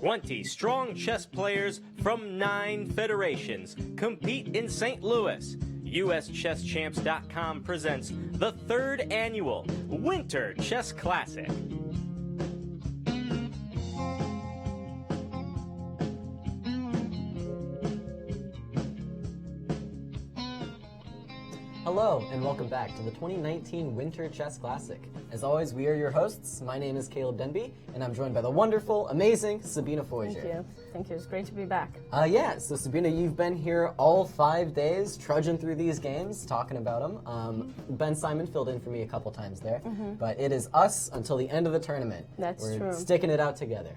20 strong chess players from 9 federations compete in St. Louis. USChessChamps.com presents the 3rd annual Winter Chess Classic. Hello, and welcome back to the 2019 Winter Chess Classic. As always, we are your hosts. My name is Caleb Denby, and I'm joined by the wonderful, amazing Sabina Foisor. Thank you. Thank you. It's great to be back. So Sabina, you've been here all 5 days, trudging through these games, talking about them. Ben Simon filled in for me a couple times there, but it is us until the end of the tournament. We're true. Sticking it out together.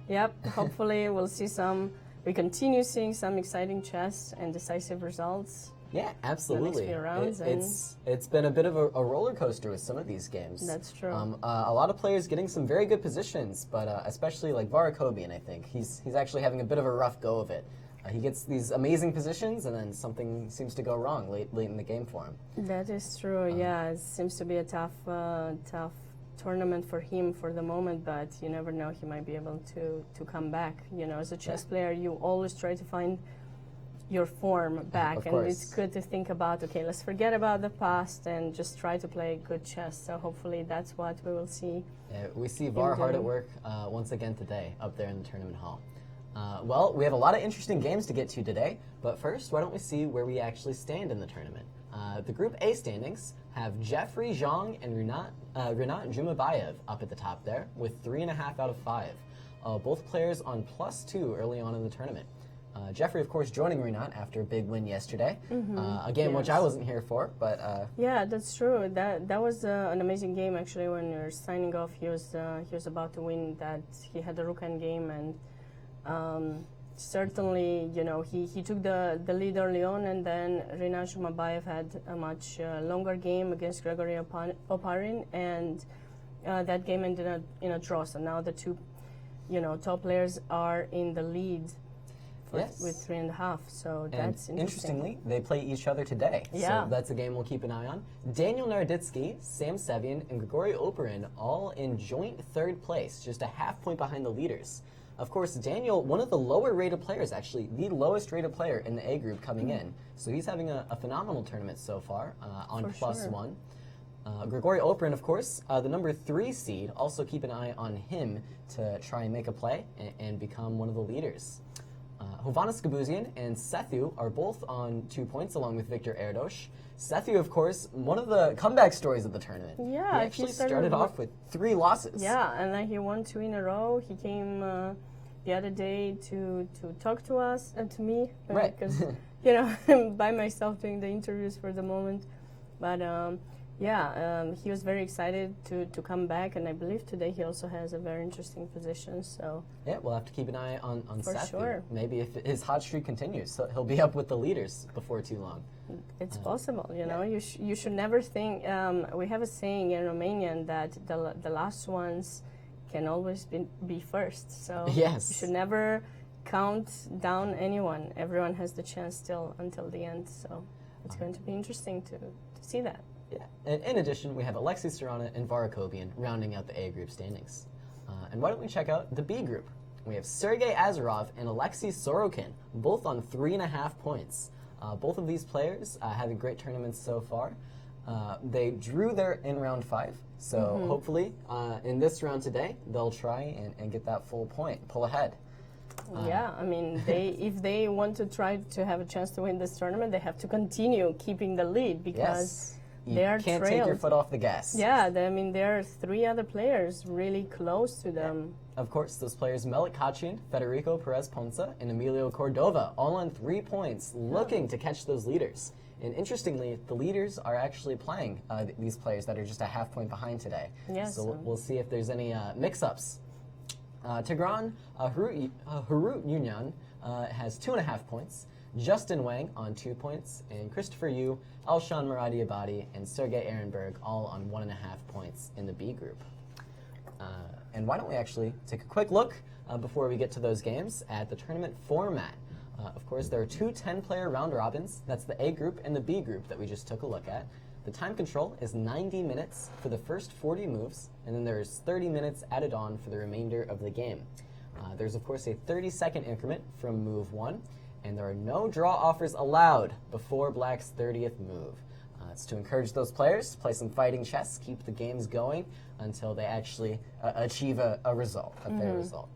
Yep. Hopefully, we continue seeing some exciting chess and decisive results. Yeah, absolutely. The next few rounds, it's been a bit of a roller coaster with some of these games. That's true. A lot of players getting some very good positions, but especially like Varakobian, I think he's actually having a bit of a rough go of it. He gets these amazing positions, and then something seems to go wrong late in the game for him. That is true. Yeah, it seems to be a tough tournament for him for the moment, but you never know, he might be able to come back. You know, as a chess player, you always try to find your form back, and it's good to think about, okay, let's forget about the past and just try to play good chess. So hopefully that's what we will see. Yeah, we see Var hard at work once again today up there in the tournament hall. Well, we have a lot of interesting games to get to today, but first, why don't we see where we actually stand in the tournament. The Group A standings have Jeffrey Zhang and Rinat Jumabayev up at the top there with 3.5 out of 5. Both players on +2 early on in the tournament. Jeffrey, of course, joining Rinat after a big win yesterday. A game which I wasn't here for, but yeah, that's true. That was an amazing game actually. When you're signing off, he was about to win. That he had the rook end game, and certainly, you know, he took the lead early on, and then Rinat Jumabayev had a much longer game against Gregory Oparin, and that game ended in a draw. So now the two, top players are in the lead. With 3.5, so that's interesting. Interestingly, they play each other today, so that's a game we'll keep an eye on. Daniel Naroditsky, Sam Sevian, and Grigory Oparin all in joint 3rd place, just a half point behind the leaders. Of course, Daniel, one of the lower rated players, actually, the lowest rated player in the A group coming in, so he's having a phenomenal tournament so far on +1. Grigory Oparin, of course, the number 3 seed, also keep an eye on him to try and make a play and become one of the leaders. Hovhannes Gabuzian and Sethu are both on 2 points, along with Victor Erdos. Sethu, of course, one of the comeback stories of the tournament. Yeah, he actually started off with 3 losses. Yeah, and then he won 2 in a row. He came the other day to talk to us and to me, right? Because I'm by myself doing the interviews for the moment, but. He was very excited to come back, and I believe today he also has a very interesting position. So yeah, we'll have to keep an eye on Sethu. Sure. Maybe if his hot streak continues, so he'll be up with the leaders before too long. It's possible, You should never think. We have a saying in Romanian that the last ones can always be first. So yes, you should never count down anyone. Everyone has the chance still until the end. So it's going to be interesting to see that. Yeah. And in addition, we have Alexei Serana and Varakobian rounding out the A group standings. And why don't we check out the B group? We have Sergei Azarov and Alexei Sorokin, both on 3.5 points. Both of these players having great tournaments so far. They drew there in round 5, so hopefully in this round today, they'll try and get that full point, pull ahead. I mean, if they want to try to have a chance to win this tournament, they have to continue keeping the lead, because you they are can't trailed. Take your foot off the gas. Yeah, there are 3 other players really close to them. Of course, those players, Melik Kachin, Federico Perez Ponce, and Emilio Cordova, all on 3 points, looking to catch those leaders. And interestingly, the leaders are actually playing these players that are just a half point behind today. Yes. So we'll see if there's any mix-ups. Tigran Harut Yunyan has 2.5 points. Justin Wang on 2 points, and Christopher Yu, Alshan Maradiabadi, and Sergei Ehrenberg all on 1.5 points in the B group. And why don't we actually take a quick look before we get to those games at the tournament format. Of course, there are 2 10-player round robins. That's the A group and the B group that we just took a look at. The time control is 90 minutes for the first 40 moves, and then there's 30 minutes added on for the remainder of the game. There's, of course, a 30-second increment from move 1, and there are no draw offers allowed before Black's 30th move. It's to encourage those players to play some fighting chess, keep the games going until they actually achieve a result, a fair result.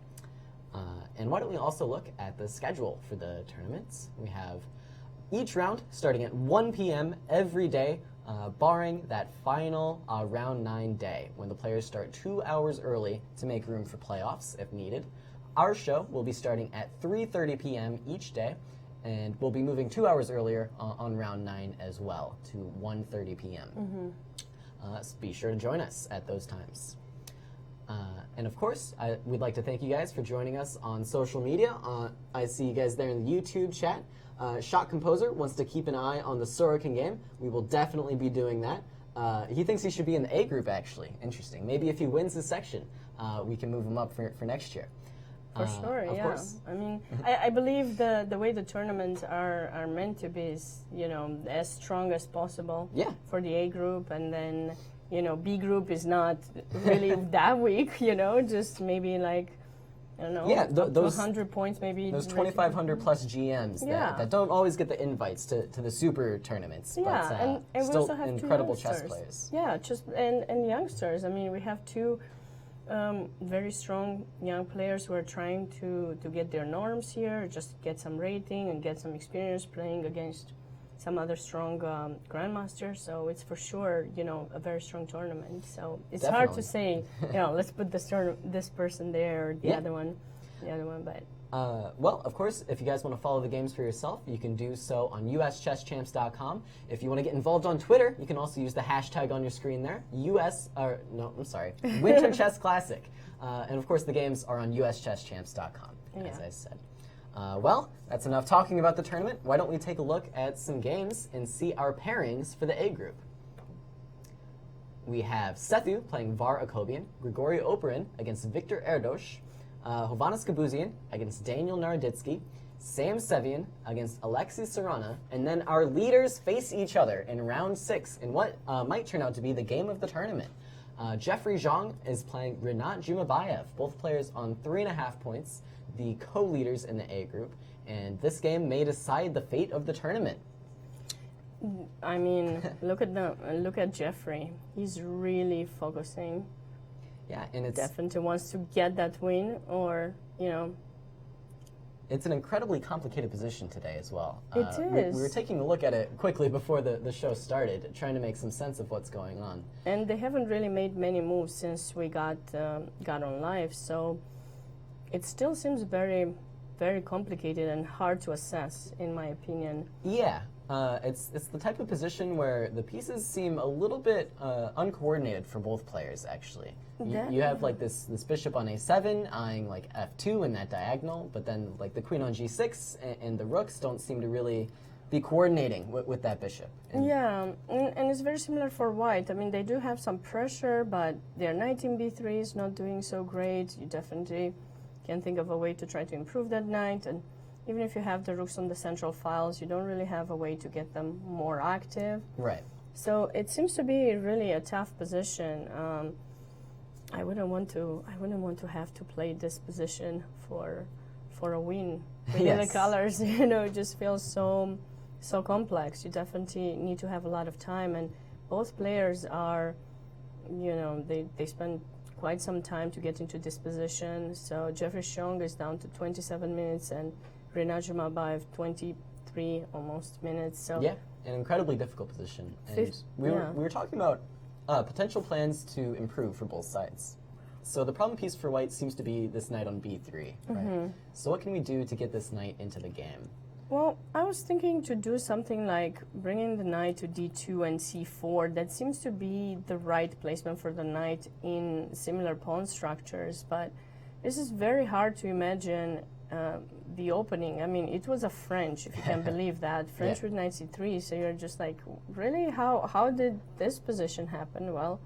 And why don't we also look at the schedule for the tournaments? We have each round starting at 1 p.m. every day, barring that final round 9 day, when the players start 2 hours early to make room for playoffs if needed. Our show will be starting at 3:30 p.m. each day, and we'll be moving 2 hours earlier on round 9 as well to 1:30 p.m. So be sure to join us at those times. And of course, we'd like to thank you guys for joining us on social media. I see you guys there in the YouTube chat. Shot Composer wants to keep an eye on the Sorokin game. We will definitely be doing that. He thinks he should be in the A group, actually. Interesting. Maybe if he wins his section, we can move him up for next year. For sure, of yeah. course. I mean, I believe the way the tournaments are meant to be is, as strong as possible for the A group, and then, B group is not really that weak, just maybe like, I don't know, those 100 points maybe. Those 2,500 plus GMs that don't always get the invites to the super tournaments, but and still we also have incredible two chess players. Yeah, and youngsters. I mean, we have two very strong young players who are trying to get their norms here, just get some rating and get some experience playing against some other strong grandmasters. So it's for sure, a very strong tournament. So it's hard to say, let's put this person there, or the other one, but. Well, of course, if you guys want to follow the games for yourself, you can do so on uschesschamps.com. If you want to get involved on Twitter, you can also use the hashtag on your screen there, Winter Chess Classic. And of course, the games are on uschesschamps.com, as I said. Well, that's enough talking about the tournament. Why don't we take a look at some games and see our pairings for the A group? We have Sethu playing Var Akobian, Grigori Oparin against Victor Erdos, Hovannes Gabuzian against Daniel Naroditsky, Sam Sevian against Alexei Sarana, and then our leaders face each other in round 6 in what might turn out to be the game of the tournament. Jeffrey Zhang is playing Rinat Jumabayev, both players on 3.5 points, the co-leaders in the A group, and this game may decide the fate of the tournament. I mean, look at Jeffrey. He's really focusing. Yeah, and it's definitely wants to get that win, or It's an incredibly complicated position today as well. It is. We were taking a look at it quickly before the show started, trying to make some sense of what's going on. And they haven't really made many moves since we got on live, so it still seems very, very complicated and hard to assess, in my opinion. Yeah. It's the type of position where the pieces seem a little bit uncoordinated for both players, actually. You have like this bishop on a7 eyeing like f2 in that diagonal, but then like the queen on g6 and the rooks don't seem to really be coordinating with that bishop. And it's very similar for white. I mean, they do have some pressure, but their knight in b3 is not doing so great. You definitely can think of a way to try to improve that knight, and even if you have the rooks on the central files, you don't really have a way to get them more active. Right. So it seems to be really a tough position. I wouldn't want to have to play this position for a win. Really, the colors, it just feels so complex. You definitely need to have a lot of time, and both players are, they spend quite some time to get into this position. So Jeffrey Xiong is down to 27 minutes, and Rinat Jumabayev 23 almost minutes. So yeah, an incredibly difficult position. And we were talking about potential plans to improve for both sides. So the problem piece for white seems to be this knight on b3, right? So what can we do to get this knight into the game? Well, I was thinking to do something like bringing the knight to d2 and c4. That seems to be the right placement for the knight in similar pawn structures, but this is very hard to imagine the opening. I mean, it was a French, if you can believe that. French with knight c3, so you're just like, really? How did this position happen? Well,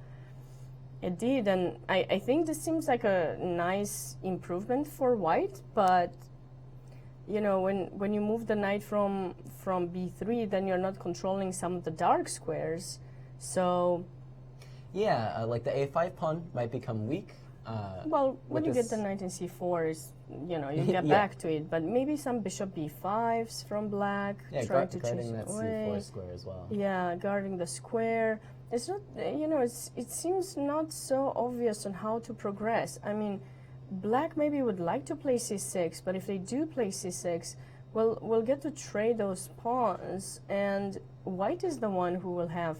it did, and I think this seems like a nice improvement for white, but when you move the knight from b3, then you're not controlling some of the dark squares. So yeah, like the a5 pawn might become weak. Well, when you get the knight in c4, is you get back to it, but maybe some bishop b5s from black, trying to guarding chase that away. c4 square as well. Yeah, guarding the square. It's not, it seems not so obvious on how to progress. I mean, black maybe would like to play c6, but if they do play c6, well, we'll get to trade those pawns, and white is the one who will have,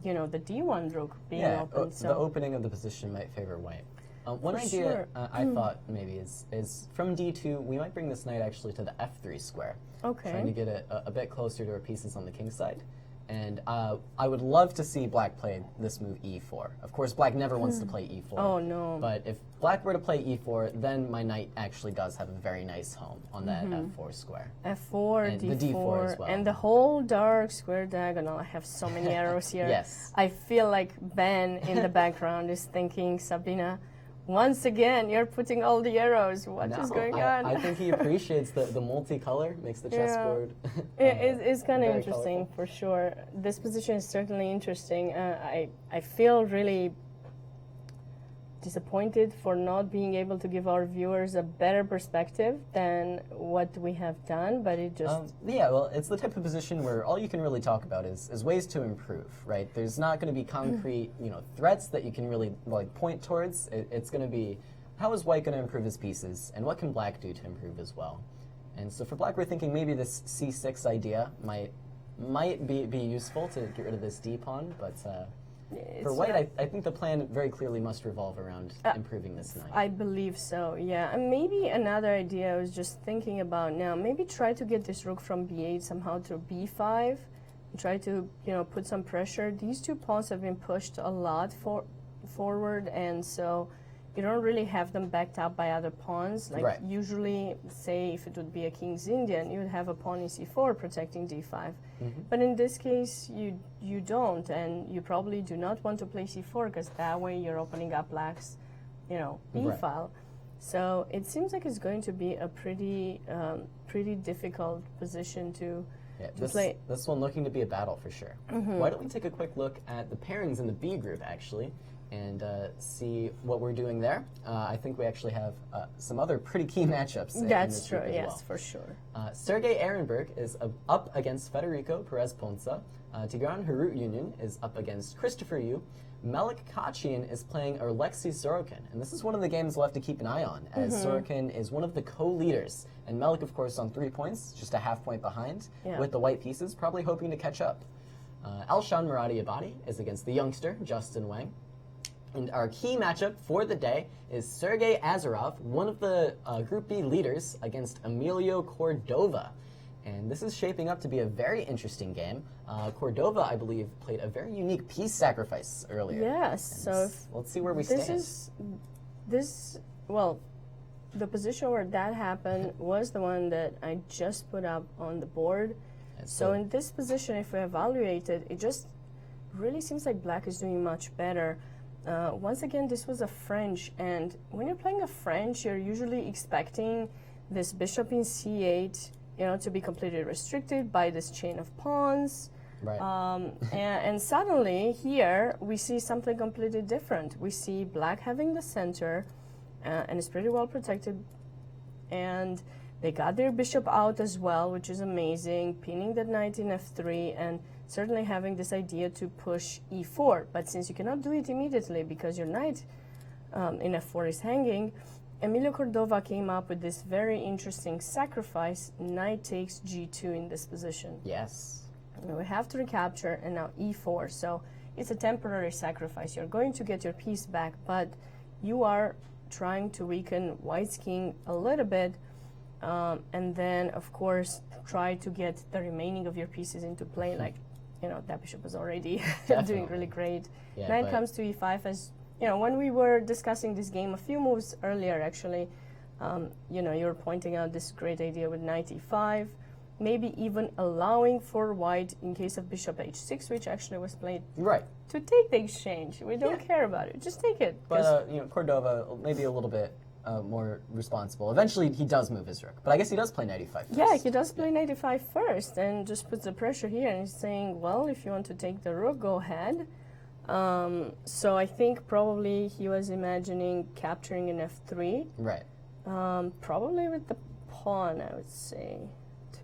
the d1 rook being open. The opening of the position might favor white. One idea I thought maybe is from d2, we might bring this knight actually to the f3 square. Okay. Trying to get it a bit closer to our pieces on the king side. And I would love to see black play this move e4. Of course, black never wants to play e4. Oh, no. But if black were to play e4, then my knight actually does have a very nice home on that f4 square. f4, and d4, the d4 as well. And the whole dark square diagonal. I have so many arrows here. Yes. I feel like Ben in the background is thinking, Sabina, once again, you're putting all the arrows. What is going on? I think he appreciates the multicolor, makes the chessboard. It's kind of interesting, colorful. for sure. This position is certainly interesting. I feel really disappointed for not being able to give our viewers a better perspective than what we have done, but it just... yeah, well, it's the type of position where all you can really talk about is ways to improve, right? There's not going to be concrete, threats that you can really point towards. It's going to be, how is white going to improve his pieces, and what can black do to improve as well? And so for black, we're thinking maybe this c6 idea might be useful to get rid of this d pawn, but... for white, I think the plan very clearly must revolve around improving this knight. I believe so, yeah. And maybe another idea I was just thinking about now, maybe try to get this rook from b8 somehow to b5, and try to, put some pressure. These two pawns have been pushed a lot forward, and so you don't really have them backed up by other pawns. Like usually, say if it would be a King's Indian, you would have a pawn in c4 protecting d5. But in this case, you don't, and you probably do not want to play c4 because that way you're opening up black's, b file. So it seems like it's going to be a pretty difficult position to play. This one looking to be a battle for sure. Why don't we take a quick look at the pairings in the B group actually, and see what we're doing there. I think we actually have some other pretty key matchups. That's in true, as yes, well. for sure. Sergei Ehrenberg is up against Federico Perez Ponce. Tigran Harut is up against Christopher Yu. Melik Kachian is playing Alexei Sorokin, and this is one of the games we'll have to keep an eye on, as Sorokin is one of the co-leaders, and Melik, of course, on 3 points, just a half point behind, with the white pieces, probably hoping to catch up. Alshan Muradi Abadi is against the youngster, Justin Wang. And our key matchup for the day is Sergei Azarov, one of the Group B leaders, against Emilio Cordova. And this is shaping up to be a very interesting game. Cordova, I believe, played a very unique piece sacrifice earlier. Yes, so let's see where we stand. Well, the position where that happened was the one that I just put up on the board. So in this position, if we evaluate it, it just really seems like black is doing much better. Once again, this was a French, and when you're playing a French, you're usually expecting this bishop in c8, to be completely restricted by this chain of pawns. Right. And suddenly, here, we see something completely different. We see black having the center, and it's pretty well protected, and they got their bishop out as well, which is amazing, pinning the knight in f3, and certainly having this idea to push e4. But since you cannot do it immediately because your knight in f4 is hanging, Emilio Cordova came up with this very interesting sacrifice. Knight takes g2 in this position. Yes. And we have to recapture, and now e4. So it's a temporary sacrifice. You're going to get your piece back, but you are trying to weaken white's king a little bit, and then, of course, try to get the remaining of your pieces into play. Like, that bishop was already doing really great. Yeah, Knight comes to e5 as, when we were discussing this game a few moves earlier, actually, you were pointing out this great idea with knight e5, maybe even allowing for white in case of bishop h6, which actually was played to take the exchange. We don't care about it. Just take it. But, Cordova, maybe a little bit more responsible. Eventually, he does move his rook. But I guess he does play knight e5 first. Yeah, he does play knight e5 first and just puts the pressure here. And he's saying, well, if you want to take the rook, go ahead. So I think probably he was imagining capturing an f3. Right. Probably with the pawn, I would say.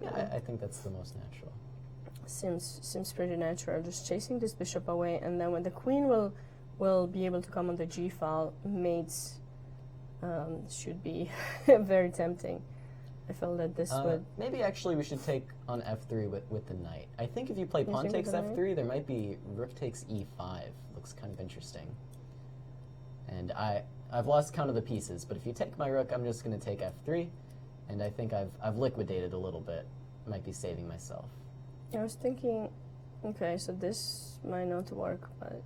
Yeah, I think that's the most natural. Seems pretty natural. Just chasing this bishop away, and then when the queen will be able to come on the g file, mates should be very tempting. I felt that this would... Maybe actually we should take on f3 with the knight. I think if you play pawn takes f3, there might be rook takes e5. Looks kind of interesting. And I've lost count of the pieces, but if you take my rook, I'm just going to take f3, and I think I've liquidated a little bit. Might be saving myself. I was thinking, okay, so this might not work, but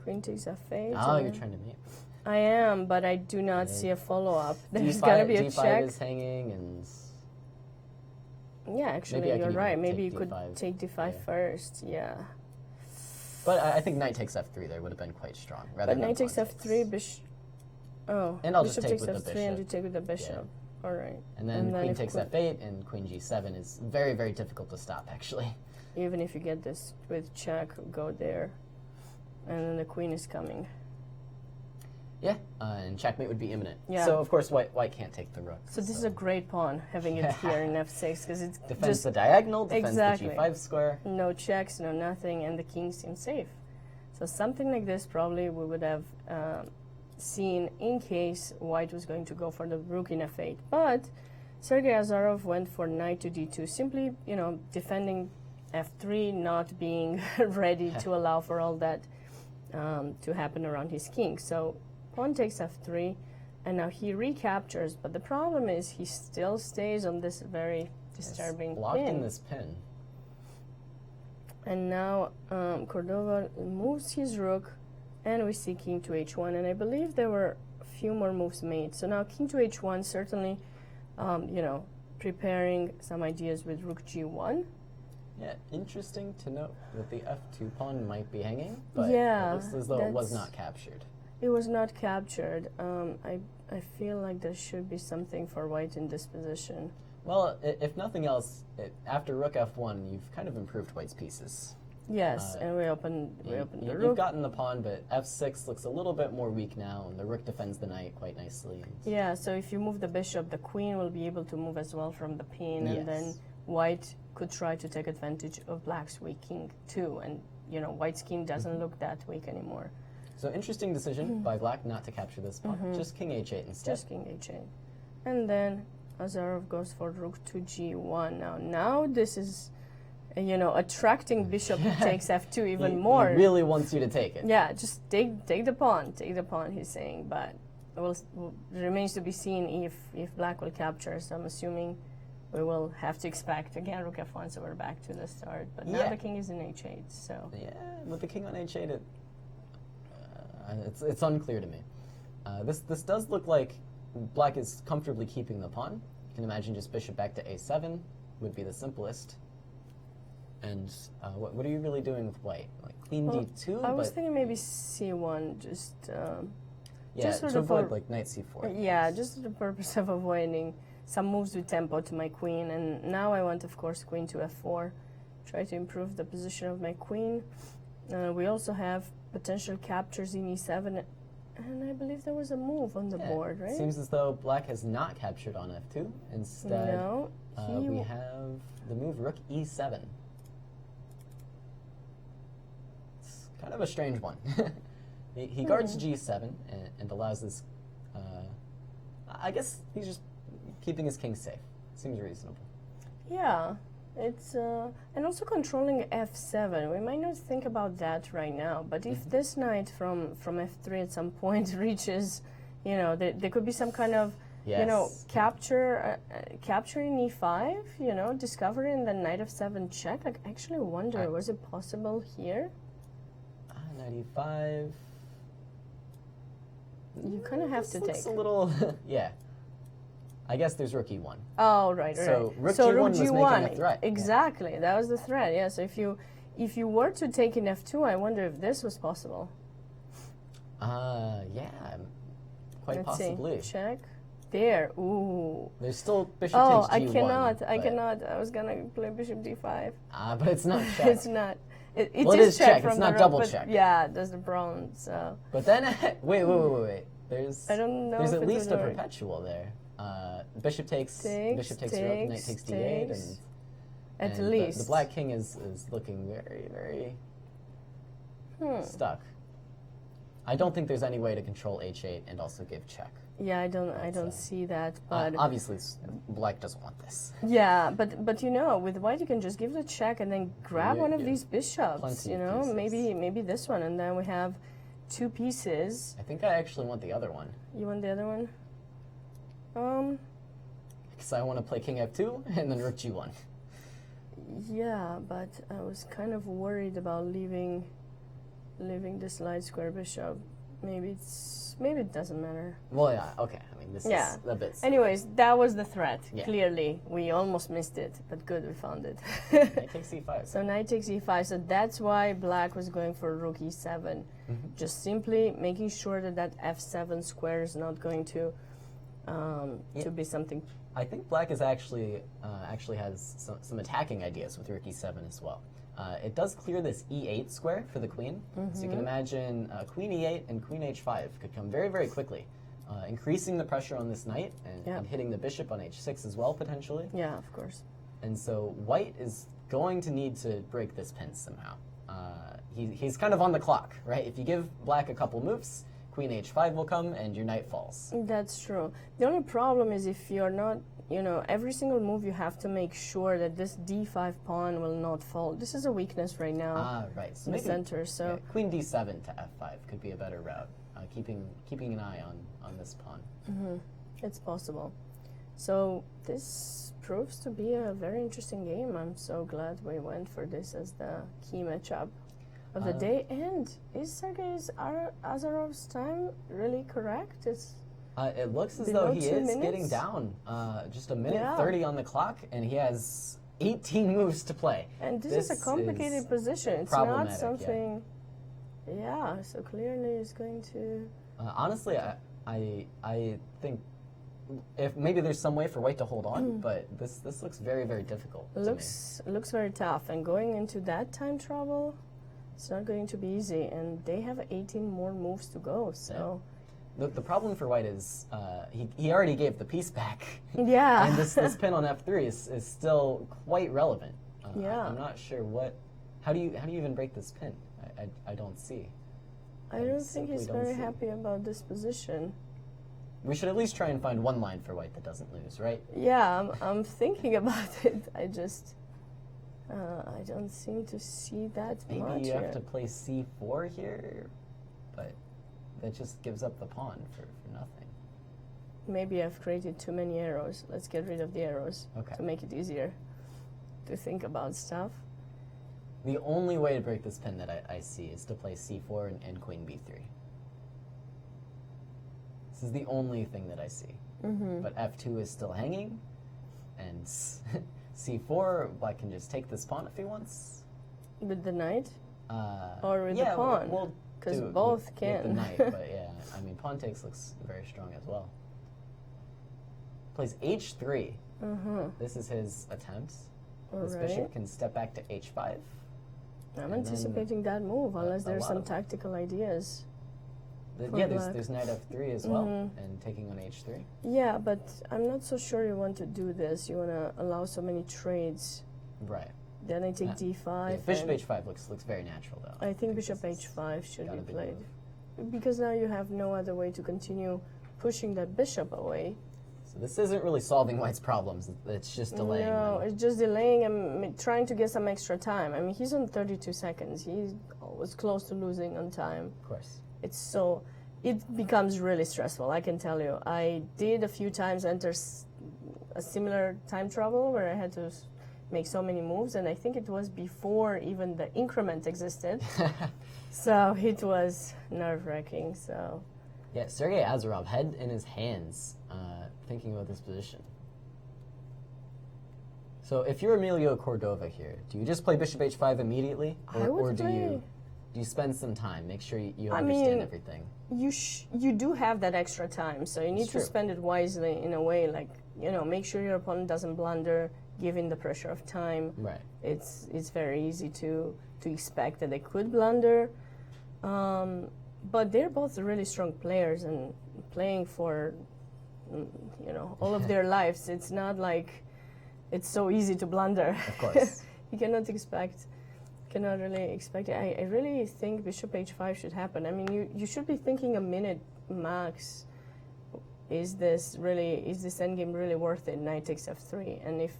queen takes f8. Oh, you're trying to mate. I am, but I do not see a follow-up. There's got to be a d5 check. is hanging, and... Yeah, actually, you're right. Maybe you could take d5 first, yeah. But I think knight takes f3 there would have been quite strong. But knight takes f3, bishop... Oh, and I'll bishop just take takes with the f3 bishop. and you take with the bishop. Yeah. All right. And then queen takes f8 and queen g7 is very, very difficult to stop, actually. Even if you get this with check, go there. And then the queen is coming. Yeah, and checkmate would be imminent. Yeah. So, of course, white can't take the rook. So this is a great pawn, having it here in f6, because it's defends just... the diagonal, defends the exactly. g5 square. No checks, no nothing, and the king seems safe. So something like this probably we would have seen in case white was going to go for the rook in f8. But Sergei Azarov went for knight to d2, simply, you know, defending f3, not being ready to allow for all that to happen around his king. So pawn takes f3, and now he recaptures, but the problem is he still stays on this very disturbing locked pin. in this pin. And now Cordova moves his rook, and we see king to h1, and I believe there were a few more moves made. So now king to h1, certainly, you know, preparing some ideas with rook g1. Yeah, interesting to note that the f2 pawn might be hanging, but yeah, it looks as though it was not captured. It was not captured. I feel like there should be something for white in this position. Well, if nothing else, after rook f1, you've kind of improved white's pieces. Yes, and we open the rook. You've gotten the pawn, but f6 looks a little bit more weak now, and the rook defends the knight quite nicely. Yeah, so if you move the bishop, the queen will be able to move as well from the pin, and then white could try to take advantage of black's weak king too, and you know, white's king doesn't look that weak anymore. So interesting decision by black not to capture this pawn, just king h8 instead. Just king h8. And then Azarov goes for rook to g1. Now this is, you know, attracting bishop takes f2 even more. He really wants you to take it. Yeah, just take the pawn, he's saying, but it remains to be seen if black will capture, so I'm assuming we will have to expect, again, rook f1, so we're back to the start, but now the king is in h8, so... Yeah, with the king on h8, it's unclear to me. This does look like black is comfortably keeping the pawn. You can imagine just bishop back to a7 would be the simplest. And what are you really doing with white? Like queen d2? I was thinking maybe c1, just to avoid like knight c4. Yeah, just for the purpose of avoiding some moves with tempo to my queen. And now I want, of course, queen to f4. Try to improve the position of my queen. We also have potential captures in e7. And I believe there was a move on the board, right? It seems as though black has not captured on f2. Instead, we have the move rook e7. It's kind of a strange one. he guards g7 and allows this... I guess he's just keeping his king safe. Seems reasonable. Yeah. It's and also controlling f7. We might not think about that right now, but if this knight from f3 at some point reaches, you know, there could be some kind of, you know, capturing e5, you know, discovering the knight f7 check. I actually wonder, was it possible here? Knight e5. You kind of have to take. A little, yeah. I guess there's rook e1. Oh, right. So rook g1 was making a threat. Exactly, that was the threat. Yeah. So if you were to take in f2, I wonder if this was possible. Yeah, quite possibly. See. Check. There. Ooh. There's still bishop takes g1. I cannot. I was gonna play bishop d5. But it's not check. It's not. It well, is check it's from not the double rook, check. Yeah, there's the pawn. So. But then, wait. There's I don't know. There's if at it least would a work. perpetual there. Bishop takes rook, knight takes d8, and at and least the black king is looking very, very stuck. I don't think there's any way to control h8 and also give check. Yeah, I don't see that, but obviously black doesn't want this. yeah, but you know, with white you can just give the check and then grab one of these bishops. Plenty You of know, pieces. maybe this one, and then we have 2 pieces. I think I actually want the other one. You want the other one? Because I want to play king f2 and then rook g1. Yeah, but I was kind of worried about leaving this light square bishop. Maybe it doesn't matter. Well, yeah, okay. I mean, this is a bit. Anyways, that was the threat. Yeah. Clearly, we almost missed it, but good, we found it. Knight takes e5. So knight takes e5. So that's why black was going for rook e7, just simply making sure that f7 square is not going to be something. I think black is actually has some attacking ideas with rook e7 as well. It does clear this e8 square for the queen, so you can imagine queen e8 and queen h5 could come very, very quickly, increasing the pressure on this knight and hitting the bishop on h6 as well, potentially. Yeah, of course. And so white is going to need to break this pin somehow. He's kind of on the clock, right? If you give black a couple moves, queen h5 will come and your knight falls. That's true. The only problem is if you're not, you know, every single move you have to make sure that this d5 pawn will not fall. This is a weakness right now. Right. So in the maybe, center. So yeah, queen d7 to f5 could be a better route. Keeping an eye on this pawn. it's possible. So this proves to be a very interesting game. I'm so glad we went for this as the key matchup of the day. And is Sergei Azarov's time really correct? It looks as below though he 2 is minutes? getting down. Just a minute 30 on the clock, and he has 18 moves to play. And this is a complicated position. It's not something. Yeah. So clearly, it's going to. Honestly, I think if maybe there's some way for white to hold on, but this looks very, very difficult. Looks very tough, and going into that time trouble, it's not going to be easy. And they have 18 more moves to go. So. The problem for white is he already gave the piece back. Yeah. And this pin on f3 is still quite relevant. Yeah. I'm not sure how do you even break this pin? I don't see. I don't think he's very happy about this position. We should at least try and find one line for white that doesn't lose, right? Yeah, I'm thinking about it. I just I don't seem to see that much. Maybe you have to play c4 here, but that just gives up the pawn for nothing. Maybe I've created too many arrows. Let's get rid of the arrows to make it easier to think about stuff. The only way to break this pin that I see is to play c4 and queen b3. This is the only thing that I see. But f2 is still hanging, and c4, black can just take this pawn if he wants. With the knight? Or with the pawn? Because both can. With the knight, but yeah, I mean, pawn takes looks very strong as well. Plays h3. This is his attempt. This bishop can step back to h5. I'm anticipating that move, unless there's some tactical ideas. There's knight f3 as well, and taking on h3. Yeah, but I'm not so sure you want to do this. You want to allow so many trades. Right. Then I take d5. Yeah, bishop h5 looks very natural, though. I think bishop h5 should be played. Because now you have no other way to continue pushing that bishop away. So this isn't really solving white's problems. It's just delaying No, them. it's just delaying and trying to get some extra time. I mean, he's on 32 seconds. He was close to losing on time. Of course. It becomes really stressful, I can tell you. I did a few times enter a similar time trouble where I had to make so many moves, and I think it was before even the increment existed. So it was nerve-wracking. So yeah, Sergei Azarov, head in his hands, thinking about this position. So if you're Emilio Cordova here, do you just play bishop h5 immediately, or do you spend some time, make sure you understand everything? You do have that extra time, so you need to spend it wisely in a way, like, you know, make sure your opponent doesn't blunder, given the pressure of time, Right. it's very easy to expect that they could blunder. But they're both really strong players and playing for, all of their lives. It's not like it's so easy to blunder. Of course. You cannot really expect it. I really think bishop h5 should happen. I mean, you should be thinking a minute max. Is this endgame really worth it? Knight takes f3, and if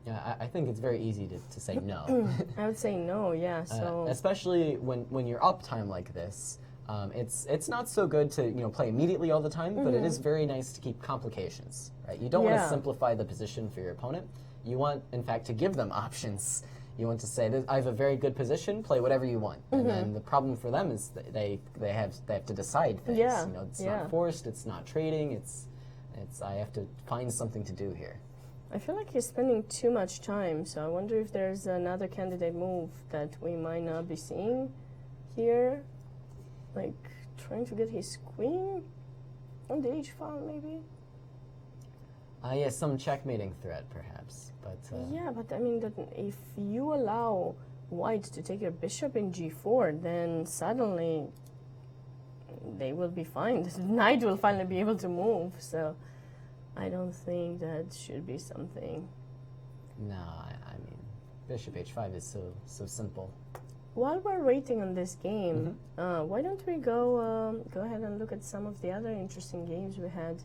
Yeah, I think it's very easy to say no. I would say no, yeah. So especially when you're up time like this, it's not so good to play immediately all the time, but it is very nice to keep complications, right? You don't want to simplify the position for your opponent. You want, in fact, to give them options. You want to say, I have a very good position, play whatever you want. And then the problem for them is that they have to decide things. Yeah. It's not forced, it's not trading, it's I have to find something to do here. I feel like he's spending too much time, so I wonder if there's another candidate move that we might not be seeing here. Like trying to get his queen on the h file, maybe? Yeah, some checkmating threat, perhaps. But yeah, but I mean, if you allow white to take your bishop in g4, then suddenly they will be fine. The knight will finally be able to move, so I don't think that should be something. No, I mean, bishop h5 is so simple. While we're waiting on this game, why don't we go ahead and look at some of the other interesting games we had?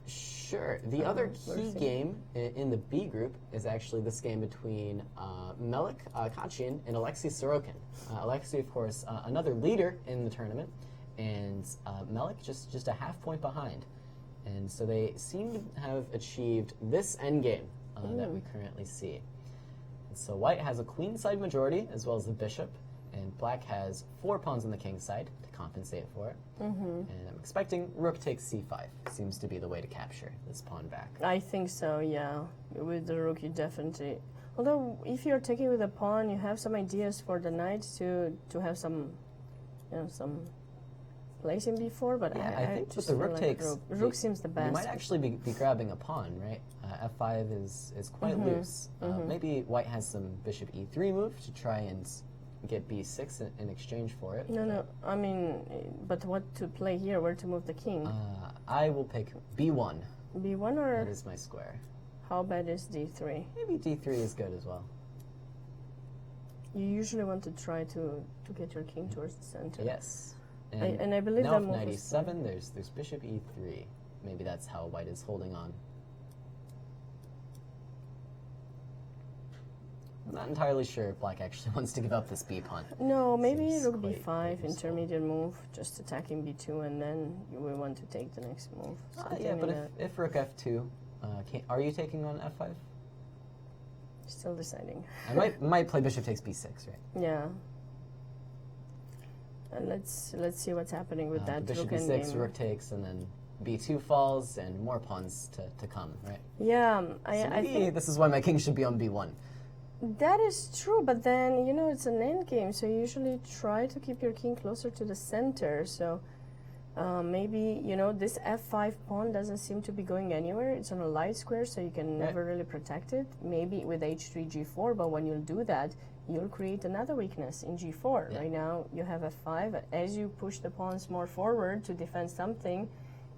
Sure. The other key game in the B group is actually this game between Melik Kachin and Alexei Sorokin. Alexei, of course, another leader in the tournament, and Melik just a half point behind. And so they seem to have achieved this endgame that we currently see. And so white has a queenside majority as well as the bishop, and black has 4 pawns on the king side to compensate for it. And I'm expecting rook takes c5. Seems to be the way to capture this pawn back. I think so, yeah. With the rook, you definitely... Although, if you're taking with a pawn, you have some ideas for the knight to have some, some place in b4, but yeah, I think just with the feel rook like takes... Rook seems the best. You might actually be grabbing a pawn, right? f5 is quite loose. Maybe white has some bishop e3 move to try and get b6 in exchange for it. No, I mean, but what to play here? Where to move the king? I will pick b1. b1 or... That is my square. How bad is d3? Maybe d3 is good as well. You usually want to try to get your king towards the center. Yes. And I believe now that move knight was e7, there's bishop e3. Maybe that's how white is holding on. I'm not entirely sure if black actually wants to give up this b pawn. No, maybe Seems rook quite b5, useful. intermediate move, just attacking b2, and then you will want to take the next move. Yeah, but if rook f2, are you taking on f5? Still deciding. I might play bishop takes b6, right? Yeah. And let's see what's happening with that bishop rook b6, endgame. rook takes, and then b2 falls, and more pawns to come, right? Yeah, So I maybe think this is why my king should be on b1. that is true, but then, it's an endgame, so you usually try to keep your king closer to the center, so maybe, this f5 pawn doesn't seem to be going anywhere. It's on a light square, so you can never really protect it. Maybe with h3, g4, but when you'll do that, you'll create another weakness in g4. Yeah. Right now, you have f5. As you push the pawns more forward to defend something,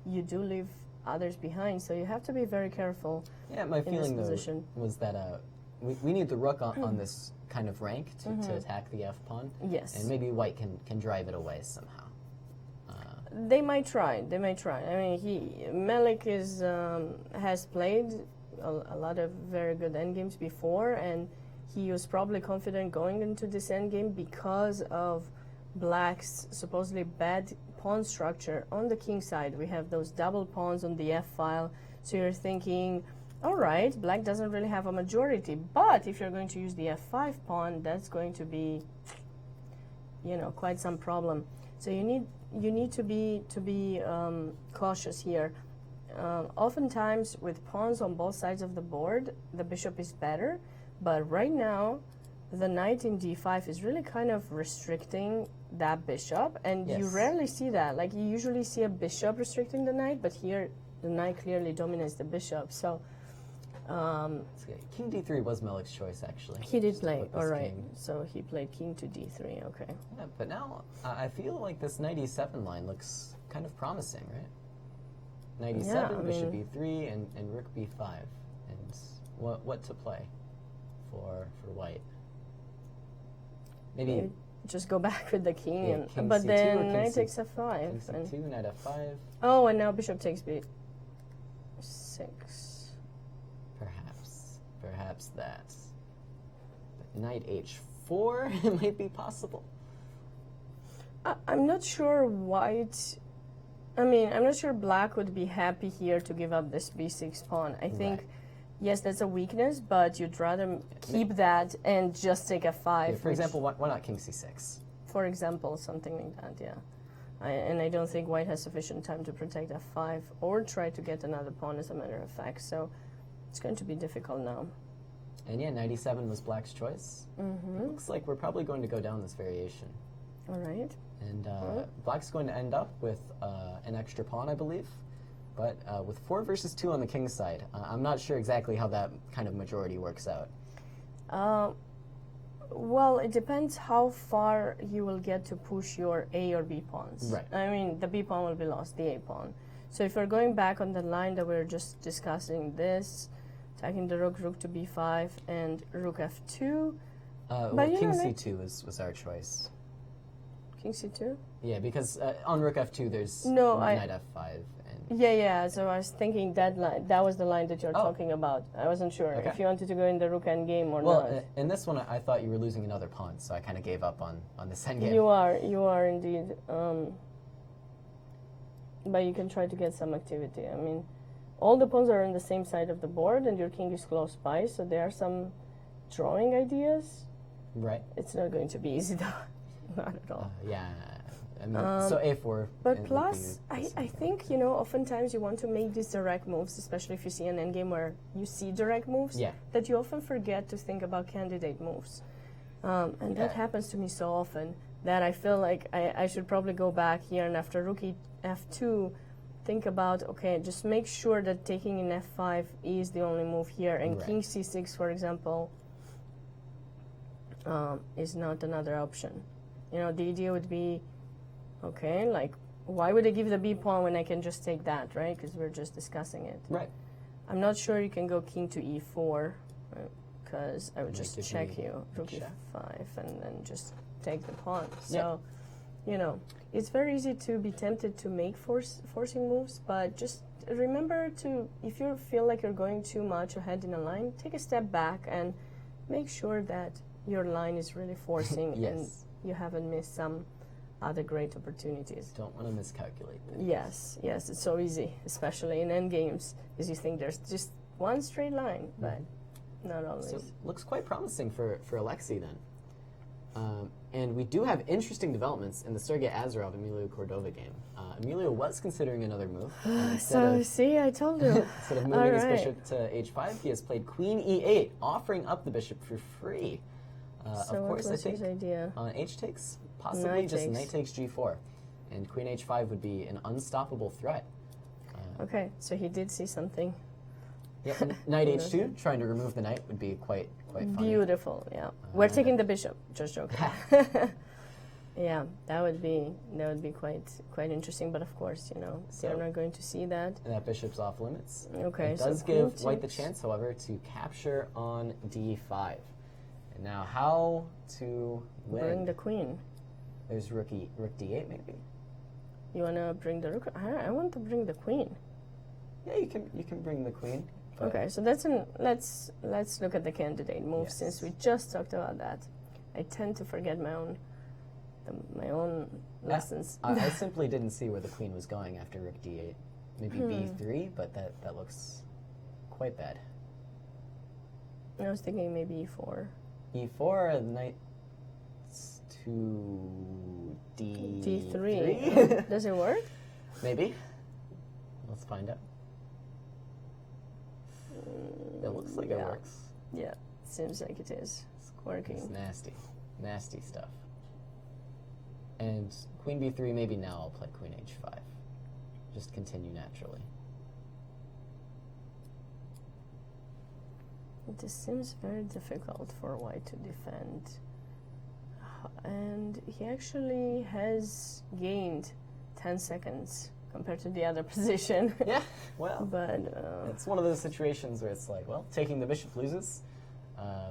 you do leave others behind, so you have to be very careful. Yeah, my feeling, though, position. was that we need the rook on this kind of rank to attack the f-pawn. Yes. And maybe white can drive it away somehow. They might try. I mean, Melik has played a lot of very good endgames before, and he was probably confident going into this endgame because of black's supposedly bad pawn structure on the king side. We have those double pawns on the f-file, so you're thinking, all right, black doesn't really have a majority, but if you're going to use the f5 pawn, that's going to be, quite some problem. So you need to be cautious here. Oftentimes, with pawns on both sides of the board, the bishop is better, but right now, the knight in d5 is really kind of restricting that bishop, and you rarely see that. Like, you usually see a bishop restricting the knight, but here the knight clearly dominates the bishop. So King d3 was Melik's choice, actually. He did Just to play, put this all right. king. So he played king to d3, okay. Yeah, but now I feel like this knight e7 line looks kind of promising, right? Knight e7, Yeah, I bishop mean- e3, and rook b5. And what to play for white? Maybe Just go back with the king, Yeah, and king but c2 or then king knight c- takes f5. king And, c2, knight f5, oh, and now bishop takes b6. perhaps that. But knight h4 it might be possible. I'm not sure white. I mean, I'm not sure black would be happy here to give up this b6 pawn. I think, Right. yes, that's a weakness, but you'd rather keep that and just take f5. Yeah, for which- example, why not king c6? For example, something like that, yeah. And I don't think white has sufficient time to protect f5 or try to get another pawn, as a matter of fact. So it's going to be difficult now. And yeah, knight e7 was black's choice. It looks like we're probably going to go down this variation. All right. And black's going to end up with an extra pawn, I believe. But with 4 versus 2 on the king's side, I'm not sure exactly how that kind of majority works out. Well, it depends how far you will get to push your A or B pawns. Right. I mean, the B pawn will be lost, the A pawn. So if we're going back on the line that we were just discussing, this, attacking the rook, rook to B5, and rook F2, Well, But, you king know, like- c2 was our choice. King C2? Yeah, because on rook f2 there's No, knight f5. And Yeah, so I was thinking that line, that was the line that you're Oh. talking about. I wasn't sure Okay. if you wanted to go in the rook endgame or well, not. in this one I thought you were losing another pawn, so I kind of gave up on this endgame. You are indeed. But you can try to get some activity. I mean, all the pawns are on the same side of the board, and your king is close by, so there are some drawing ideas. Right. It's not going to be easy, though. Not at all. Yeah. I mean, so a4. But would plus, be the I same. think, oftentimes you want to make these direct moves, especially if you see an endgame where you see direct moves, Yeah. that you often forget to think about candidate moves. And that Yeah. happens to me so often that I feel like I should probably go back here and after rook f2, think about, okay, just make sure that taking in f5 is the only move here, and Right. king c6, for example, is not another option. The idea would be, okay, like, why would I give the b pawn when I can just take that, right? Because we're just discussing it. Right. I'm not sure you can go king to e4, because I would Might just give check me you, a rook check. e5, and then just take the pawn. Yeah. So, it's very easy to be tempted to make forcing moves, but just remember to, if you feel like you're going too much ahead in a line, take a step back and make sure that your line is really forcing and Yes. you haven't missed some other great opportunities. Don't want to miscalculate. Yes, it's so easy, especially in endgames, because you think there's just one straight line, but not always. So looks quite promising for Alexei then. And we do have interesting developments in the Sergei Azarov Emilio Cordova game. Emilio was considering another move. and So, see, I told you. instead of moving his All right. bishop to h5, he has played queen e8, offering up the bishop for free. So of what course, I was think his idea? on h takes, possibly Knight just takes. knight takes g4. And queen h5 would be an unstoppable threat. Okay, so he did see something Yeah, and knight h2, trying to remove the knight would be quite funny. beautiful. Yeah, we're taking the bishop. Just joking. Yeah, that would be quite interesting. But of course, they're not going to see that. And that bishop's off limits. Okay, It so does queen give white the takes. chance, however, to capture on d5. And now how to win? Bring the queen. There's rook d8 maybe. You wanna bring the rook? I want to bring the queen. Yeah, you can bring the queen. but- Okay, so let's look at the candidate move Yes. since we just talked about that. I tend to forget my own lessons. I simply didn't see where the queen was going after rook d8. Maybe b3, but that looks quite bad. I was thinking maybe e4. e4, knight to D3. Does it work? Maybe. Let's find out. It looks like it Yeah. works. Yeah, seems like it is working. It's nasty stuff. And queen b3, maybe now I'll play queen h5. Just continue naturally. This seems very difficult for white to defend. And he actually has gained 10 seconds compared to the other position. Yeah, well, but it's one of those situations where it's like, well, taking the bishop loses,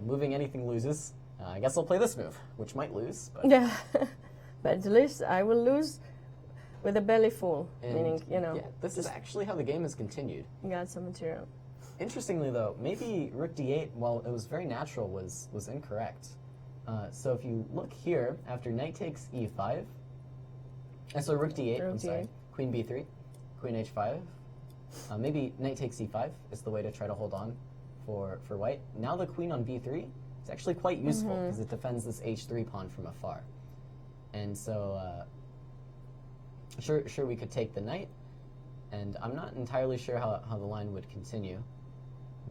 moving anything loses. I guess I'll play this move, which might lose. But yeah, but at least I will lose with a belly full, and meaning, you know. Yeah, this is actually how the game has continued. You got some material. Interestingly, though, maybe rook d8, while it was very natural, was incorrect. So if you look here, after knight takes e5, and so rook d8, I'm sorry, queen b3, queen h5, maybe knight takes e5 is the way to try to hold on for white. Now the queen on b3 is actually quite useful because it defends this h3 pawn from afar. And so, sure we could take the knight, and I'm not entirely sure how the line would continue.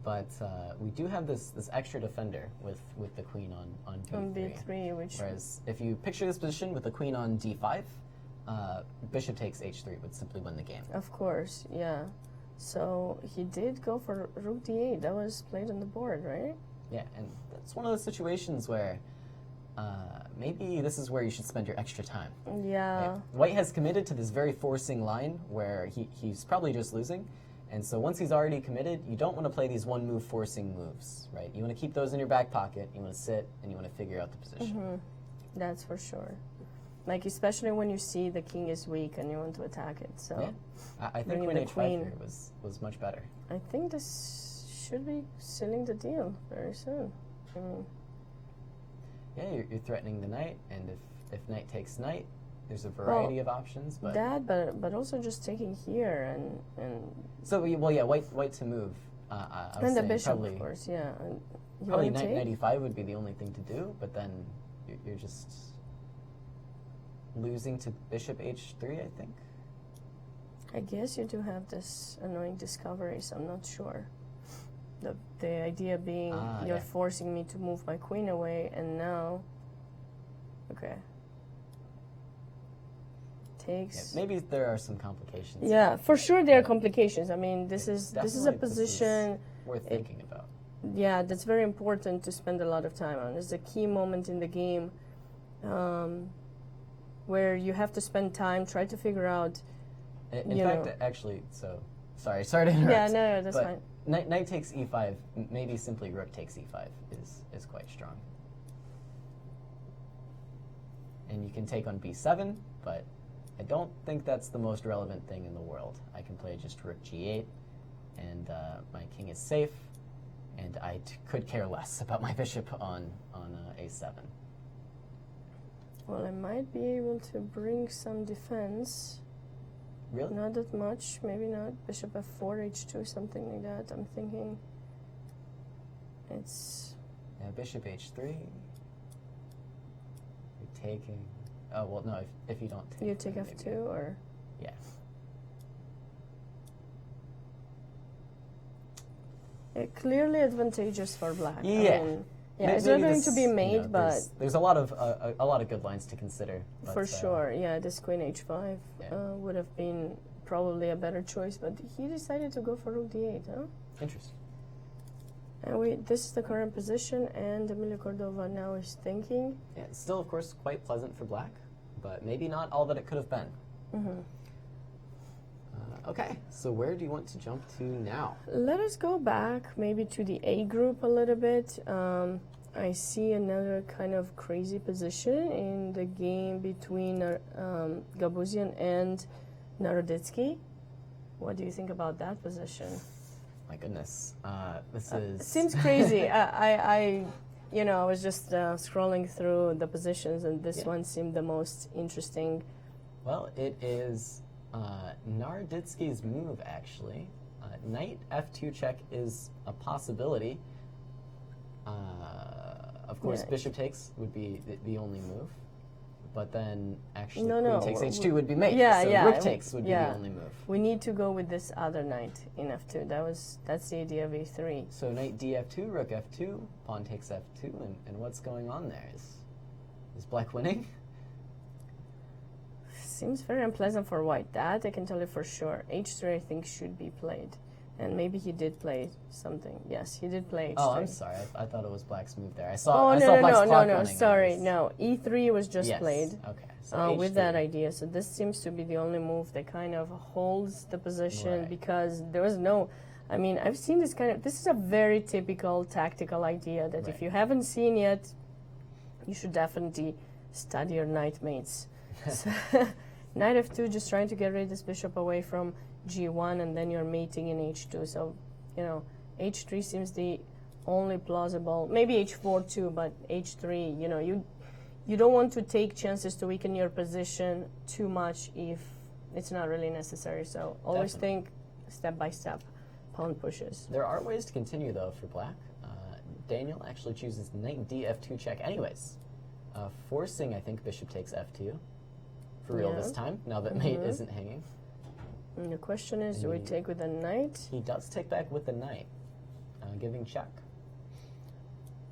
But we do have this extra defender with the queen on b3. On b3, which... Whereas if you picture this position with the queen on d5, bishop takes h3 would simply win the game. Of course, yeah. So he did go for rook d8. That was played on the board, right? Yeah, and that's one of those situations where maybe this is where you should spend your extra time. Yeah. Right? White has committed to this very forcing line where he's probably just losing. And so once he's already committed, you don't want to play these one-move forcing moves, right? You want to keep those in your back pocket, you want to sit, and you want to figure out the position. That's for sure. Like, especially when you see the king is weak and you want to attack it, so... Yeah. I think queen h5 here was much better. I think this should be sealing the deal very soon. I mean... Yeah, you're threatening the knight, and if knight takes knight, there's a variety of options, but but also just taking here and so well, yeah, white to move. I was and the saying bishop, probably, of course, yeah. And you probably want to knight take? e5 would be the only thing to do, but then you're just losing to bishop h3, I think. I guess you do have this annoying discovery, so I'm not sure. The idea being you're forcing me to move my queen away, and now, okay. Takes. Yeah, maybe there are some complications. Yeah, for sure there are complications. I mean, this is a position worth thinking about. Yeah, that's very important to spend a lot of time on. It's a key moment in the game where you have to spend time, try to figure out. In fact, actually, so sorry to interrupt. Yeah, no, that's fine. Knight takes e5. Maybe simply rook takes e5 is quite strong. And you can take on b7, but I don't think that's the most relevant thing in the world. I can play just rook g8, and my king is safe, and I could care less about my bishop on a7. Well, I might be able to bring some defense. Really? Not that much, maybe not. Bishop f4, h2, something like that. I'm thinking it's... Yeah, bishop h3. You're taking... Oh, well, no, if you don't take... You take f2, or... Yeah. Clearly advantageous for black. Yeah. I mean, yeah, it's not going to be made, but... There's a lot of good lines to consider. But, for sure, yeah, this queen h5 would have been probably a better choice, but he decided to go for rook d8, huh? Interesting. And this is the current position, and Emilio Cordova now is thinking. Yeah, it's still, of course, quite pleasant for black, but maybe not all that it could have been. Okay, so where do you want to jump to now? Let us go back maybe to the A group a little bit. I see another kind of crazy position in the game between Gabuzian and Naroditsky. What do you think about that position? My goodness, this is... Seems crazy. I was just scrolling through the positions, and this one seemed the most interesting. Well, it is Naroditsky's move, actually. Knight f2 check is a possibility. Of course, bishop takes would be the only move. But then, actually, queen takes h2 would be mate. So rook takes would be the only move. We need to go with this other knight in f2. That's the idea of e3. So knight df2, rook f2, pawn takes f2, and what's going on there? Is black winning? Seems very unpleasant for white. That I can tell you for sure. h3 I think should be played. And maybe he did play something. Yes, he did play H3. Oh, I'm sorry. I thought it was black's move there. I Oh, saw no, black's no, clock no, running. sorry, no. E3 was just Yes. played. Okay. So With H3. that idea. So this seems to be the only move that kind of holds the position Right. because there was no, I mean, I've seen this this is a very typical tactical idea that if Right. you haven't seen yet, you should definitely study your knight mates. So, knight f2, just trying to get rid of this bishop away from g1, and then you're mating in h2. So, you know, h3 seems the only plausible, maybe h4 too, but h3, you know, you don't want to take chances to weaken your position too much if it's not really necessary. So always think step by step, pawn pushes. There are ways to continue, though, for black. Daniel actually chooses knight df2 check anyways, forcing, I think, bishop takes f2 for real this time, now that mate isn't hanging. And the question is, do we take with a knight? He does take back with the knight, giving check.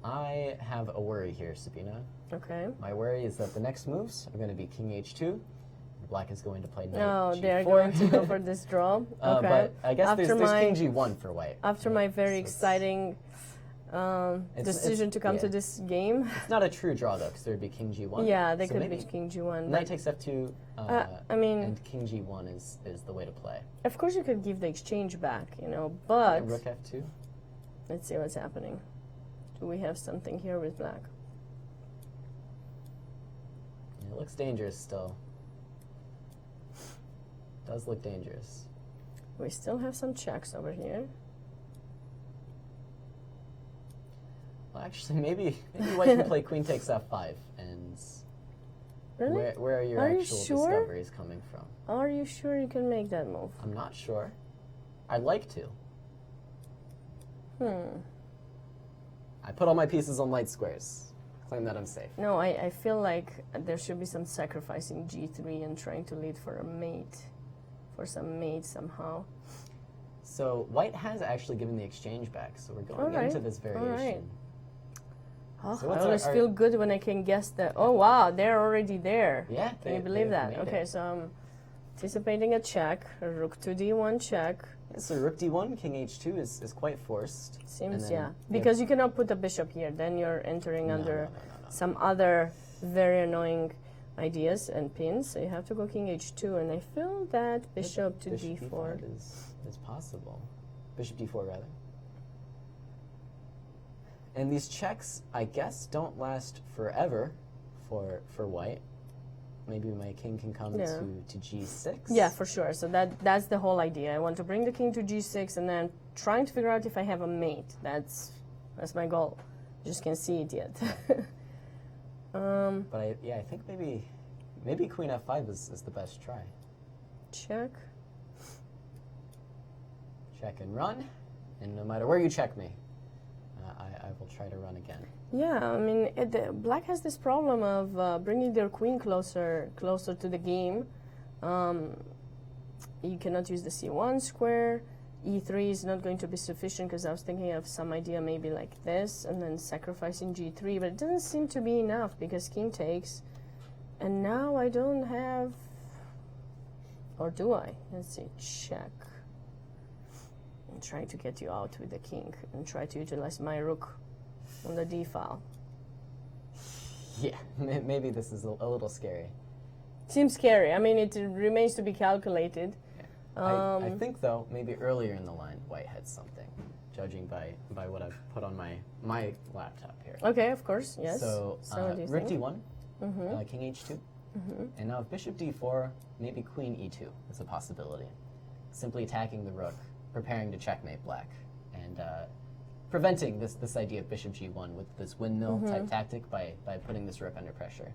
I have a worry here, Sabina. Okay. My worry is that the next moves are going to be king h2. Black is going to play knight No, g4. they're going to go for this draw. Okay. But I guess After there's my- king g1 for white. After my very exciting decision to come to this game. It's not a true draw, though, because there would be king g1. Yeah, they So could maybe be king g1. knight takes f2, I mean, and king g1 is the way to play. of course you could give the exchange back, you know, but Rook f2. let's see what's happening. Do we have something here with black? It looks dangerous still. Does look dangerous. We still have some checks over here. Well, actually, maybe white can play queen takes f5, and Really? where are your Are you actual sure? discoveries coming from? Are you sure you can make that move? I'm not sure. I'd like to. I put all my pieces on light squares. Claim that I'm safe. No, I feel like there should be some sacrificing g3 and trying to lead for a mate, for some mate somehow. So white has actually given the exchange back, so we're going into this variation. Oh, So I what's always our- feel good when I can guess that. Oh wow, they're already there. Yeah, Can you they believe have that? made Okay, it. so I'm anticipating a check, a rook to d1 check. Yeah, so rook d1, king h2 is quite forced. And Seems, then yeah. you Because you cannot put a bishop here, then you're entering under some other very annoying ideas and pins. So you have to go king h2, and I feel that bishop to bishop d4. d5 is possible. Bishop d4, rather. And these checks, I guess, don't last forever for white. Maybe my king can come to g6. Yeah, for sure. So that's the whole idea. I want to bring the king to g6 and then trying to figure out if I have a mate. That's my goal. Just can't see it yet. But I think maybe queen f5 is the best try. Check. Check and run, and no matter where you check me, I will try to run again. Yeah, I mean, black has this problem of bringing their queen closer to the game. You cannot use the c1 square. e3 is not going to be sufficient because I was thinking of some idea maybe like this and then sacrificing g3, but it doesn't seem to be enough because king takes. And now I don't have, or do I? Let's see, check. I'm trying to get you out with the king and try to utilize my rook on the d file. Yeah, maybe this is a little scary. Seems scary. I mean, it remains to be calculated. I think, though, maybe earlier in the line, white had something, judging by what I've put on my laptop here. Okay, of course, yes. So, what do you rook think? d1, king h2, and now if bishop d4, maybe queen e2 is a possibility. Simply attacking the rook, preparing to checkmate black, and preventing this idea of bishop g1 with this windmill type tactic by putting this rook under pressure.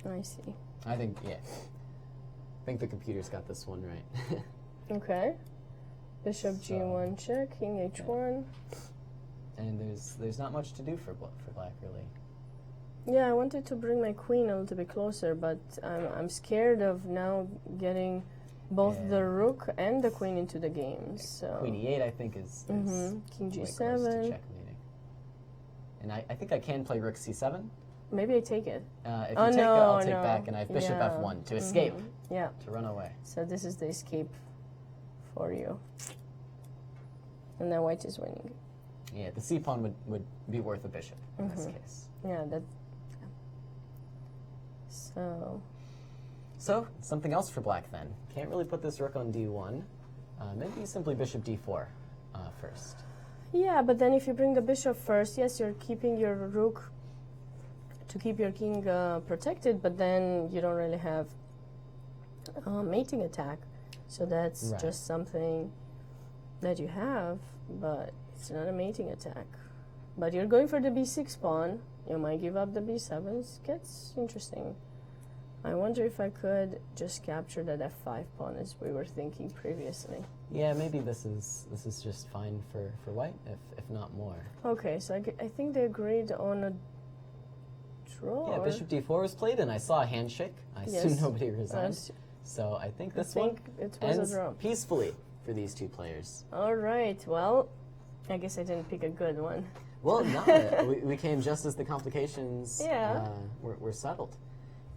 I see. I think the computer's got this one right. Okay. Bishop g1 check, king h1. And there's not much to do for black, really. Yeah, I wanted to bring my queen a little bit closer, but I'm scared of now getting both the rook and the queen into the game. So Queen e8, I think, is king way close to g7. checkmating. And I think I can play rook c7, maybe I take it. If you Oh, take it, no, I'll take no. back, and I have bishop Yeah. f1 to escape, Yeah. to run away. So this is the escape for you. And now white is winning. Yeah, the c pawn would be worth a bishop in this case. Yeah, that. So. So, something else for black then. Can't really put this rook on d1. Maybe simply bishop d4 first. Yeah, but then if you bring the bishop first, yes, you're keeping your rook to keep your king protected, but then you don't really have mating attack. So that's Right. just something that you have, but it's not a mating attack. But you're going for the b6 pawn. You might give up the b7. It gets interesting. I wonder if I could just capture that f5 pawn as we were thinking previously. Yeah, maybe this is just fine for white, if not more. Okay, so I think they agreed on a draw. Yeah, bishop d4 was played, and I saw a handshake. I assume Yes. nobody resigned. So I think this think one it was a ends draw. peacefully for these two players. All right, well, I guess I didn't pick a good one. Well, no, we came just as the complications Yeah. were settled.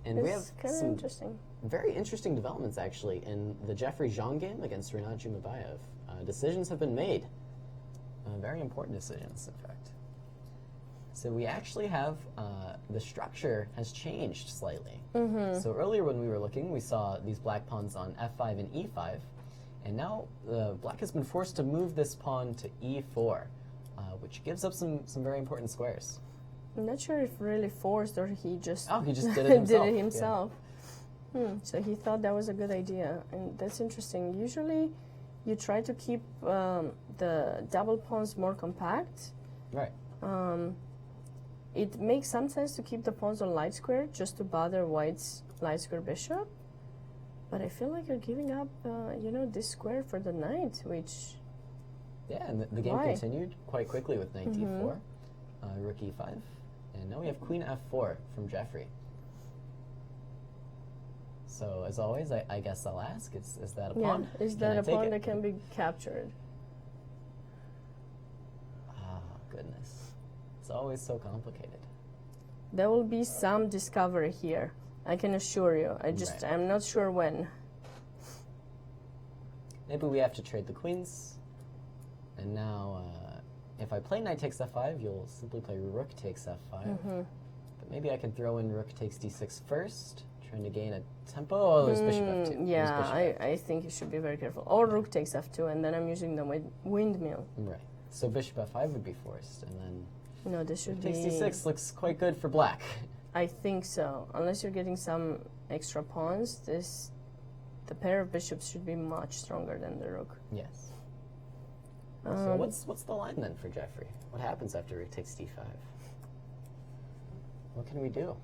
And we have It's kind of some interesting. very interesting developments, actually, in the Jeffrey Zhang game against Rinat Jumabayev. Decisions have been made. Very important decisions, in fact. So we actually have, the structure has changed slightly. So earlier when we were looking, we saw these black pawns on f5 and e5. And now black has been forced to move this pawn to e4, which gives up some very important squares. I'm not sure if really forced or he just Oh, he just did it himself. did it himself. So he thought that was a good idea, and that's interesting. Usually, you try to keep the double pawns more compact. Right. It makes some sense to keep the pawns on light square just to bother white's light square bishop. But I feel like you're giving up, this square for the knight, which. Yeah, and the game Why? continued quite quickly with knight d4, rook e5, and now we have queen f4 from Jeffrey. So as always, I guess I'll ask: Is that a pawn? Is Can that I a take pawn it? that can be captured? Ah, goodness, it's always so complicated. There will be some discovery here. I can assure you. Right. I'm not sure when. Maybe we have to trade the queens, and now if I play knight takes f5, you'll simply play rook takes f5. But maybe I can throw in rook takes d6 first, trying to gain a tempo. Oh, there's bishop f2. There's Yeah, bishop F2. I think you should be very careful. Or rook takes f2, and then I'm using the windmill. Right. So bishop f5 would be forced, and then No, this should takes be. d6 looks quite good for black. I think so. Unless you're getting some extra pawns, the pair of bishops should be much stronger than the rook. Yes. So what's the line then for Jeffrey? What happens after rook takes d5? What can we do?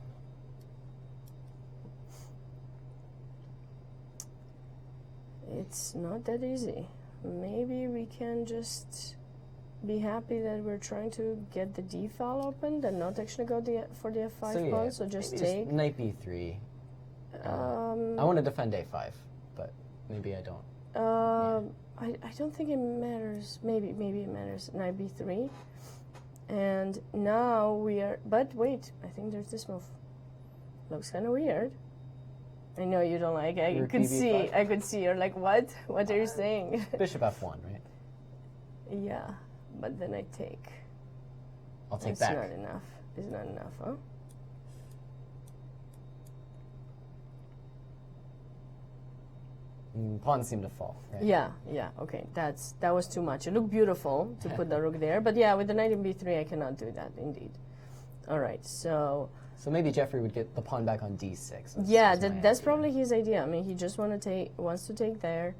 It's not that easy. Maybe we can just be happy that we're trying to get the d file opened and not actually go for the f5 pawn, so just maybe take. knight b3. I want to defend a5, but maybe I don't. I don't think it matters. Maybe it matters. Knight b3. And now we are. But wait, I think there's this move. Looks kind of weird. I know you don't like. I Rook could b5? see. I could see. You're like, what? What are you saying? Bishop f1, right? Yeah, but then I take. I'll take It's back. not enough. It's not enough, huh? Pawns seem to fall, right? Yeah. Okay, that was too much. It looked beautiful to put the rook there, but yeah, with the knight in b3, I cannot do that. Indeed. All right, so. So maybe Jeffrey would get the pawn back on d6. Yeah, my that's idea. probably his idea. I mean, he just wants to take there,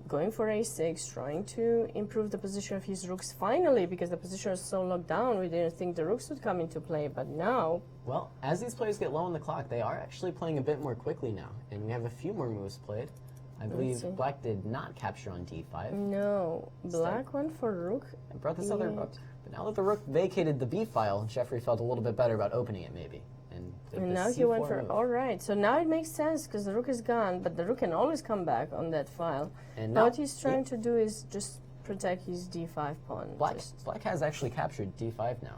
going for a6, trying to improve the position of his rooks finally, because the position was so locked down. We didn't think the rooks would come into play, but now. Well, as these players get low on the clock, they are actually playing a bit more quickly now, and we have a few more moves played. I believe see. black did not capture on d5. No, black went for rook. And brought this other Yeah. rook. But now that the rook vacated the b file, Jeffrey felt a little bit better about opening it, maybe. And played And the now he went c4 for, move. all right, so now it makes sense because the rook is gone, but the rook can always come back on that file. And Now now what he's trying to do is just protect his d5 pawn. Black has actually captured d5 now.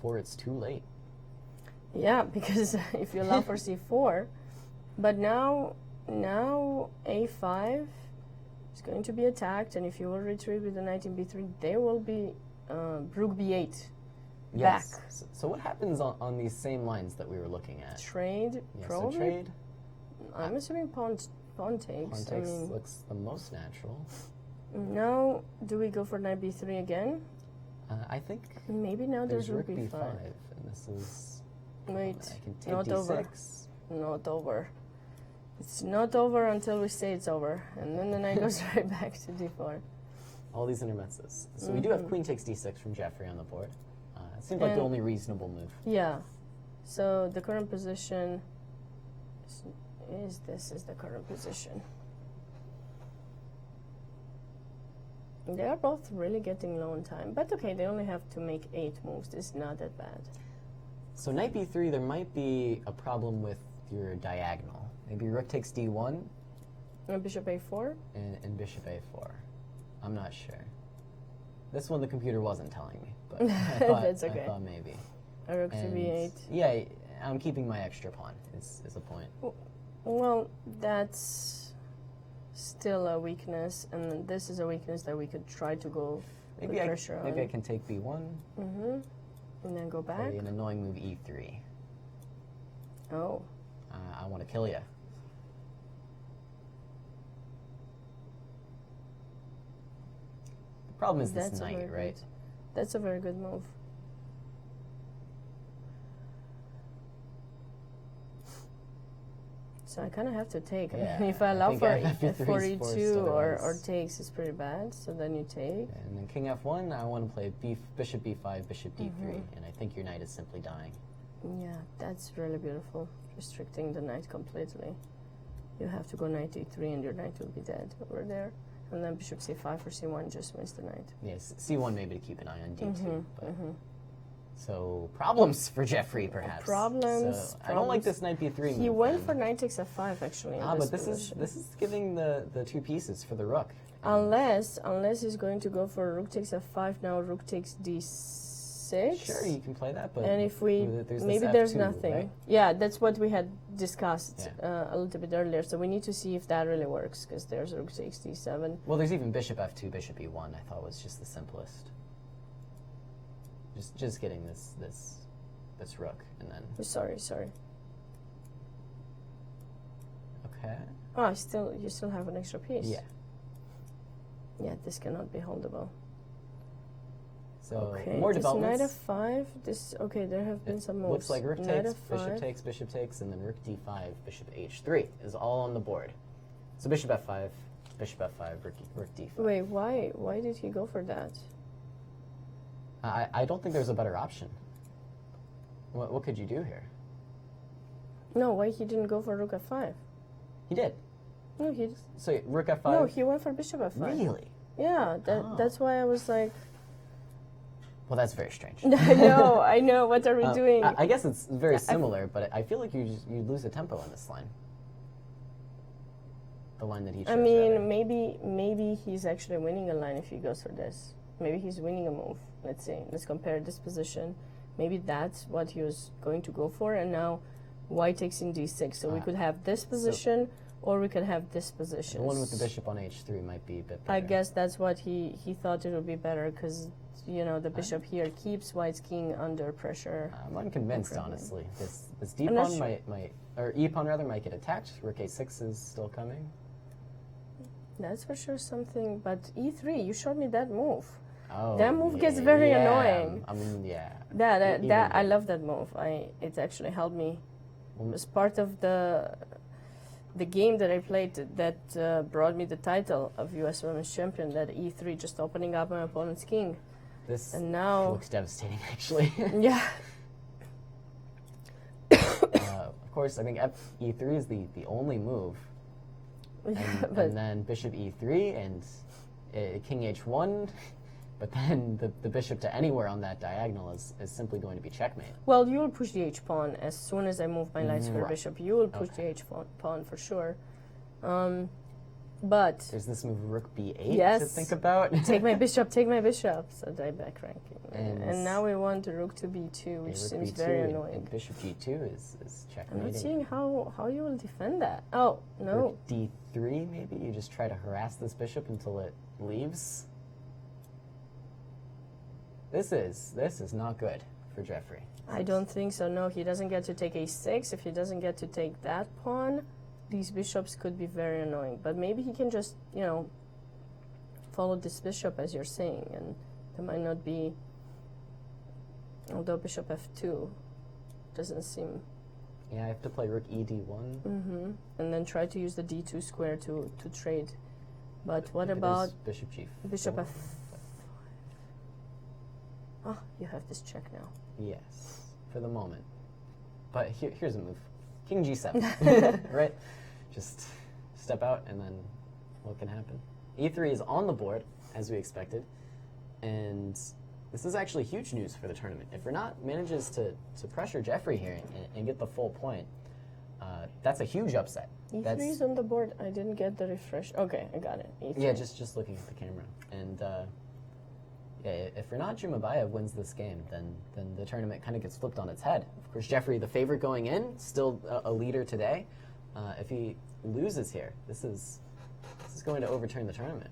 before it's too late. Yeah, because if you allow for c4, but now a5 is going to be attacked, and if you will retreat with the knight in b3, there will be rook b8 back. Yes. So what happens on these same lines that we were looking at? Trade, Yes, probably. so trade. I'm assuming pawn takes. Pawn takes looks the most natural. Now, do we go for knight b3 again? I think Maybe now there's rook b5. and this is... Wait, I can take not d6. over. Not over. It's not over until we say it's over, and then the knight goes right back to d4. All these intermezzos. So we do have queen takes d6 from Jeffrey on the board. It seems like the only reasonable move. Yeah. So the current position is this is the current position. They are both really getting low in time, but okay, they only have to make 8 moves. It's not that bad. So knight b3, there might be a problem with your diagonal. Maybe rook takes d1 And bishop a4? and bishop a4. I'm not sure. This one the computer wasn't telling me, but I thought, That's okay. I thought maybe. A rook to And b8. yeah, I'm keeping my extra pawn, is the point. Well, that's still a weakness, and this is a weakness that we could try to go Maybe put pressure on. maybe I can take b1, And then go back. play an annoying move e3. Oh. I want to kill you. The problem is this That's a knight, very right? good- That's a very good move. So I kind of have to take. I Yeah, mean, if I I allow think for I have to for freeze forced e2 or otherwise. takes is pretty bad. So then you take. And then king f1, I want to play bishop b5, bishop d3, and I think your knight is simply dying. Yeah, that's really beautiful. Restricting the knight completely. You have to go knight e3 and your knight will be dead over there. And then bishop c5 or c1 just wins the knight. Yes, c1 maybe to keep an eye on d2. But so problems for Jeffrey, perhaps. Problems, So I don't like problems. this knight b3 He move, went then. for knight takes f5 actually. In But this this position. is giving the 2 pieces for the rook. Unless he's going to go for rook takes f5 now, rook takes d6. Sure, you can play that, but And if we there's maybe this there's F2, nothing. right? Yeah, that's what we had discussed Yeah. a little bit earlier. So we need to see if that really works because there's rook takes d7. Well, there's even bishop f2, bishop e1. I thought was just the simplest. Just getting this rook, and then Sorry. okay. Oh, you still have an extra piece. Yeah. Yeah, this cannot be holdable. So Okay, more this developments. knight f5. This okay. There have been some moves. Looks like rook Knight takes, f5. bishop takes, and then rook d5, bishop h3 is all on the board. So bishop f5, rook d5. Wait, why did he go for that? I don't think there's a better option. What could you do here? No, why he didn't go for rook f5? He did. No, he So rook f5. no, he went for bishop f5. Really? Yeah, that's why I was like, Well, that's very strange. I know. What are we doing? I guess it's very similar, but I feel like you lose a tempo on this line. The line that he chose. I mean, rather. maybe he's actually winning a line if he goes for this. Maybe he's winning a move. Let's see. Let's compare this position. Maybe that's what he was going to go for, and now white takes in d6. So we could have this position, or we could have this position. The one with the bishop on h3 might be a bit better. I guess that's what he thought it would be better, because the bishop here keeps white's king under pressure. I'm unconvinced, honestly. This d I'm not pawn sure. or e pawn rather might get attacked. Rook a6 is still coming. That's for sure something. But e3, you showed me that move. Oh, That move gets very annoying. I mean, yeah. I love that move. It actually helped me. It was part of the game that I played that brought me the title of U.S. Women's Champion. That e3, just opening up my opponent's king. This And now, looks devastating, actually. yeah. Of course, I think e3 is the only move. And, But and then bishop e3 and king h1. But then the bishop to anywhere on that diagonal is simply going to be checkmate. well, you will push the h pawn as soon as I move my lights for Right. bishop. You will push Okay. the h pawn for sure. But there's this move rook b8 yes, to think about. take my bishop, take my bishop. So die back ranking. And now we want the rook to b2, which seems very annoying. And bishop g2 is checkmating. I'm not seeing how you will defend that. Oh, no. Rook d3 maybe? You just try to harass this bishop until it leaves? This is not good for Jeffrey. I don't think so, no. He doesn't get to take a6. If he doesn't get to take that pawn, these bishops could be very annoying. But maybe he can just, you know, follow this bishop as you're saying, and there might not be, although bishop f2 doesn't seem... Yeah, I have to play rook ed1. And then try to use the d2 square to trade. But what about bishop g4? Bishop f5. Oh, you have this check now. Yes, for the moment. But here's a move. King g7, right? Just step out and then what can happen? e3 is on the board, as we expected. And this is actually huge news for the tournament. If Renat manages to pressure Jeffrey here and get the full point, that's a huge upset. e3 is on the board. I didn't get the refresh. Okay, I got it. E3. Yeah, just looking at the camera. And yeah, if Renat Jumabayev wins this game, then the tournament kind of gets flipped on its head. Of course, Jeffrey, the favorite going in, still a leader today. If he loses here, this is going to overturn the tournament.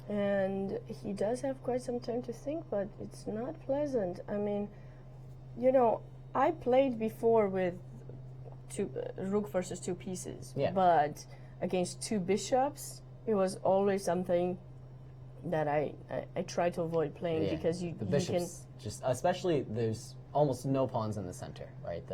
And he does have quite some time to think, but it's not pleasant. I mean, you know, I played before with rook versus two pieces, but against two bishops, it was always something that I try to avoid playing because the bishops can just, especially there's almost no pawns in the center, right?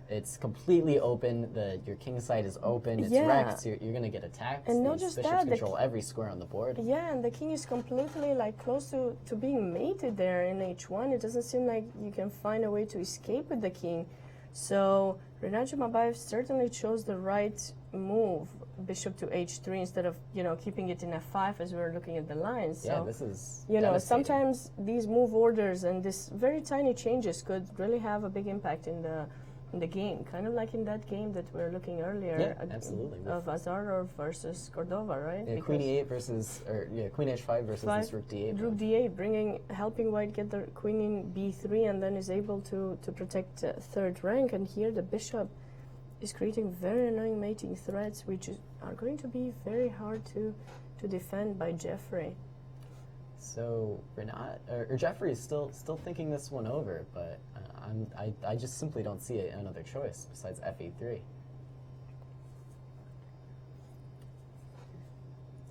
It's completely open. Your king side is open. It's wrecked. You're going to get attacked. And not just bishops that, control every square on the board. Yeah, and the king is completely like close to being mated there in h1. It doesn't seem like you can find a way to escape with the king. So Renat Jumabayev certainly chose the right move, bishop to h3 instead of, you know, keeping it in f5 as we were looking at the lines. Yeah, so, this is you know, sometimes these move orders and these very tiny changes could really have a big impact in the game, kind of like in that game that we were looking earlier. Yeah, absolutely. Of Azarov versus Cordova, right? Yeah, queen e8 versus, queen h5 versus this rook d8. Rook d8, helping white get the queen in b3 and then is able to protect third rank. And here the bishop is creating very annoying mating threats, which are going to be very hard to defend by Jeffrey. So Renat or Jeffrey is still thinking this one over, but I just simply don't see another choice besides f8-3.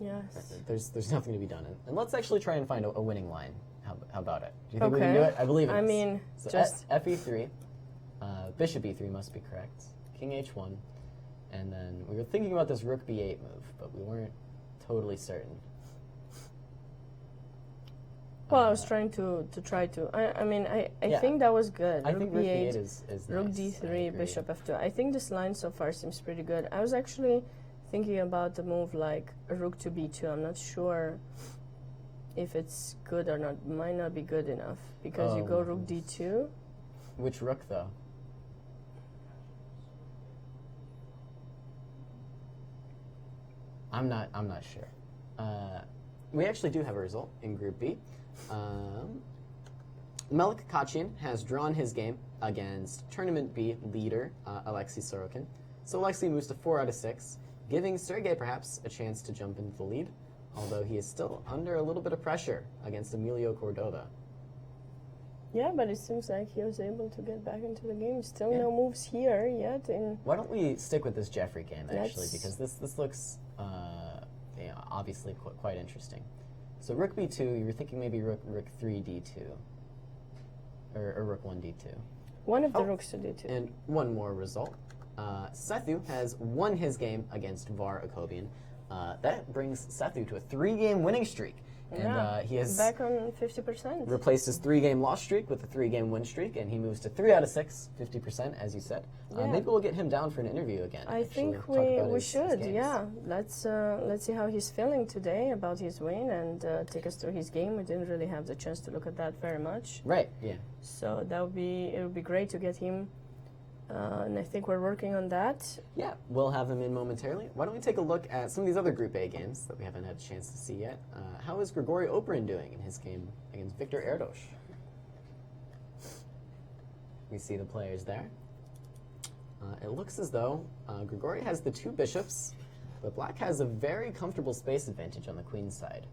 Yes. There's nothing to be done, and let's actually try and find a winning line. How about it? Do you think we can do it? I believe it. I mean, so just fe3, bishop e3 must be correct. King h1, and then we were thinking about this rook b8 move, but we weren't totally certain. Well, I was trying to I mean, I think that was good. I think rook b8 is rook nice. d3, bishop f2. I think this line so far seems pretty good. I was actually thinking about the move like rook to b2. I'm not sure if it's good or not. Might not be good enough because you go rook d2. Which rook though? I'm not sure. We actually do have a result in Group B. Melik Kachin has drawn his game against Tournament B leader Alexei Sorokin. So Alexei moves to 4 out of 6, giving Sergei perhaps a chance to jump into the lead, although he is still under a little bit of pressure against Emilio Cordova. Yeah, but it seems like he was able to get back into the game. Still no moves here yet. Why don't we stick with this Jeffrey game, actually, because this looks obviously quite interesting. So rook b2, you were thinking maybe rook 3 d2, or rook 1 d2. One of the rooks to d2. And one more result. Sethu has won his game against Var Akobian. That brings Sethu to a 3-game winning streak. And he has back on 50%. Replaced his 3-game loss streak with a 3-game win streak, and he moves to 3 out of 6, 50%, as you said. Maybe we'll get him down for an interview again. I think we should. Yeah, let's see how he's feeling today about his win and take us through his game. We didn't really have the chance to look at that very much. Right. Yeah. So it would be great to get him and I think we're working on that. Yeah, we'll have him in momentarily. Why don't we take a look at some of these other Group A games that we haven't had a chance to see yet. How is Grigori Operin doing in his game against Victor Erdos? We see the players there. It looks as though Grigori has the 2 bishops, but Black has a very comfortable space advantage on the queen side.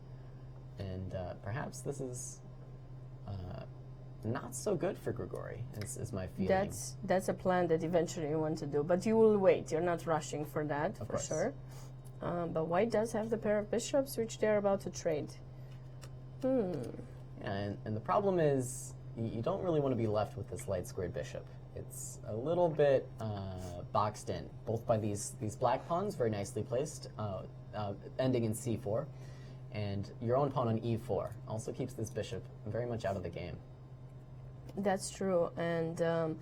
And perhaps this is not so good for Grigori, is my feeling. That's a plan that eventually you want to do, but you will wait. You're not rushing for that, for sure. But White does have the pair of bishops, which they're about to trade. Yeah, and the problem is you don't really want to be left with this light squared bishop. It's a little bit boxed in, both by these black pawns, very nicely placed, ending in c4, and your own pawn on e4 also keeps this bishop very much out of the game. That's true, and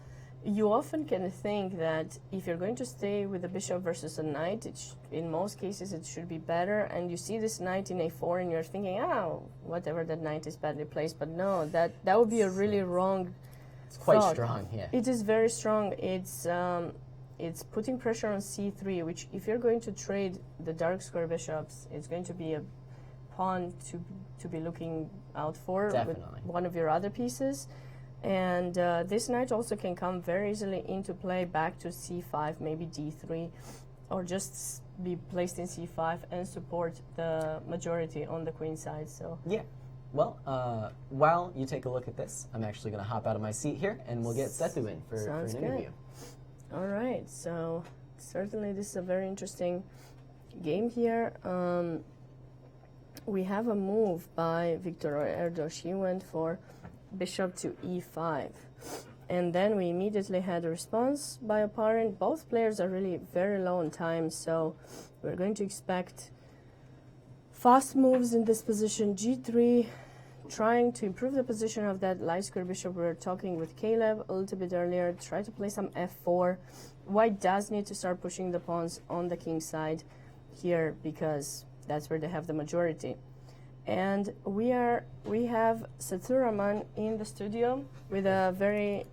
you often can think that if you're going to stay with a bishop versus a knight, in most cases it should be better, and you see this knight in a4 and you're thinking, whatever, that knight is badly placed, but no, that would be a really wrong It's quite thought. strong, yeah. It is very strong. It's putting pressure on c3, which if you're going to trade the dark square bishops, it's going to be a pawn to be looking out for. Definitely. With one of your other pieces. And this knight also can come very easily into play back to c5, maybe d3, or just be placed in c5 and support the majority on the queen side. So yeah. Well, while you take a look at this, I'm actually going to hop out of my seat here, and we'll get Sethu in for an interview. All right. So certainly this is a very interesting game here. We have a move by Victor Erdos. He went for bishop to e5. And then we immediately had a response by opponent. Both players are really very low on time, so we're going to expect fast moves in this position. g3, trying to improve the position of that light square bishop. We were talking with Caleb a little bit earlier. Try to play some f4. White does need to start pushing the pawns on the king side here because that's where they have the majority. And we have Sathuraman in the studio with a very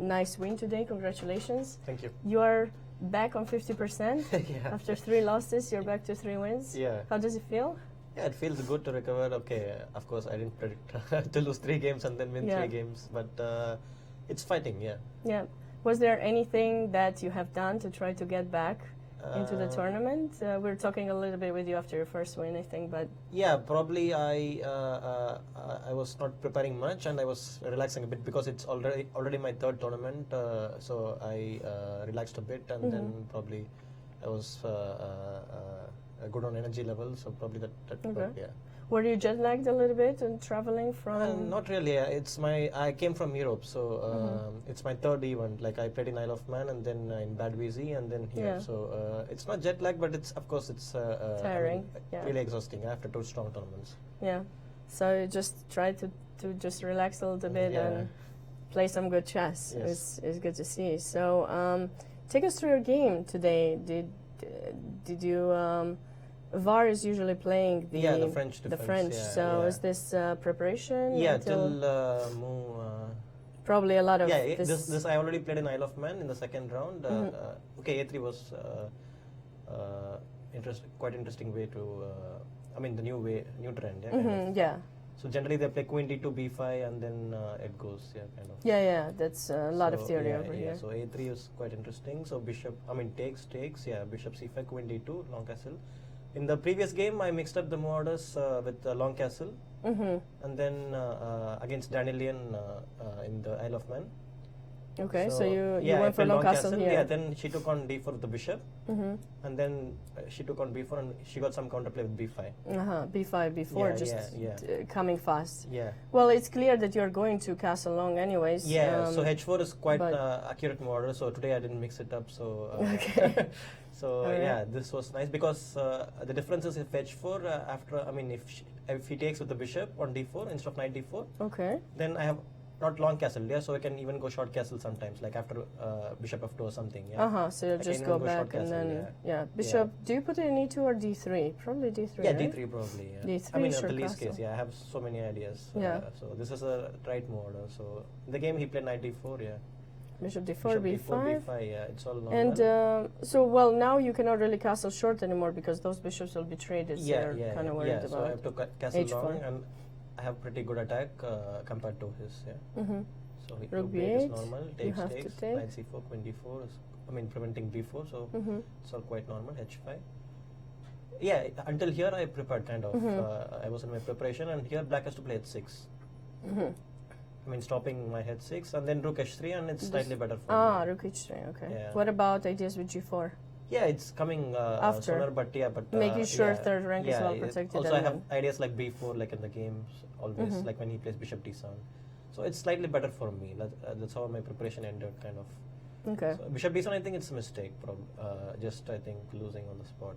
nice win today. Congratulations. Thank you. You are back on 50%. Yeah. After 3 losses, you're back to 3 wins. Yeah. How does it feel? Yeah, it feels good to recover. Okay, of course, I didn't predict to lose 3 games and then win 3 games, but it's fighting, yeah. Yeah. Was there anything that you have done to try to get back into the tournament? We were talking a little bit with you after your first win, I think, but yeah, probably I was not preparing much and I was relaxing a bit because it's already my 3rd tournament, so I relaxed a bit and then probably I was good on energy level, so probably that worked, yeah. Were you jet lagged a little bit and traveling from? Not really. I came from Europe, so it's my 3rd event. Like I played in Isle of Man and then in Bad Wheezy and then here. Yeah. So it's not jet lag, but it's tiring. Really exhausting after 2 strong tournaments. Yeah. So you just try to just relax a little bit and play some good chess. Yes. It's good to see. So take us through your game today. Did you? VAR is usually playing the French defense. The French. So is this preparation? Yeah, till probably a lot of this I already played in Isle of Man in the 2nd round. Okay, A3 was quite interesting way to. I mean the new trend. Yeah. Yeah. So generally they play queen d2 b5 and then it goes kind of. Yeah. That's a lot of theory over here. So A3 is quite interesting. So bishop, takes. Yeah, bishop c5, queen d2, long castle. In the previous game, I mixed up the move orders with long castle, and then against Danielian in the Isle of Man. Okay, so you went for long castle here. Yeah, then she took on d4 with the bishop, and then she took on b4, and she got some counterplay with b5. B5, b4, coming fast. Yeah. Well, it's clear that you're going to castle long anyways. Yeah, so h4 is quite accurate move order, so today I didn't mix it up, so... okay. So this was nice because the difference is if h4 if he takes with the bishop on d4 instead of knight d4. Okay. Then I have not long castle, so I can even go short castle sometimes, like after bishop f2 or something. Yeah. So you'll just go back and then bishop. Do you put it in e2 or d3? Probably d3. Yeah, right? d3 probably. Yeah. D3. The least case. Yeah, I have so many ideas. Yeah. So this is a right mode. So in the game he played knight d4. Yeah. Bishop d4, b5. b5, yeah, it's all normal. And so, well, now you cannot really castle short anymore because those bishops will be traded. So yeah, you're kind of yeah, worried yeah. about. So I have to castle h4. long, and I have pretty good attack compared to his. Yeah. Mm-hmm. So Rook b8 is b8, normal. you Takes, have to takes. take. Knight c4, queen d4 is, I mean, preventing b4. So it's all quite normal. h5. Yeah, until here I prepared kind of. I was in my preparation, and here black has to play h6. I mean, stopping my h6, and then rook h3, and it's slightly better for me. Rook h3. Okay. Yeah. What about ideas with g4? Yeah, it's coming After. sooner, but Making sure yeah, third rank is yeah, well protected. Also, I and have ideas like b4, like in the games, always, like when he plays bishop d7. So it's slightly better for me. That's how my preparation ended, kind of. okay. So bishop d7, I think it's a mistake, just I think losing on the spot.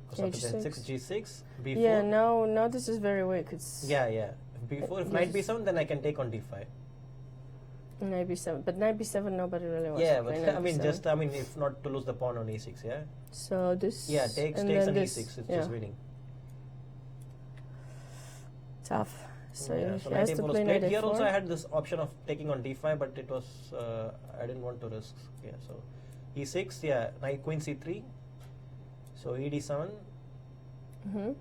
Because after H6. g6, b4. Yeah. Now this is very weak. It's Yeah, yeah. b4. If knight b7, then I can take on d5. knight b7, but knight b7 nobody really wants. Yeah, to play but knight I mean, b7. if not to lose the pawn on e6, yeah. So this. Yeah, takes and and then e6. this, It's yeah. just winning. Tough. So Yeah, he so has knight to a4 play was knight played. Here also I a4. had this option of taking on d5, but it was I didn't want to risk. Yeah, so e6, yeah, knight queen c3. So e d7,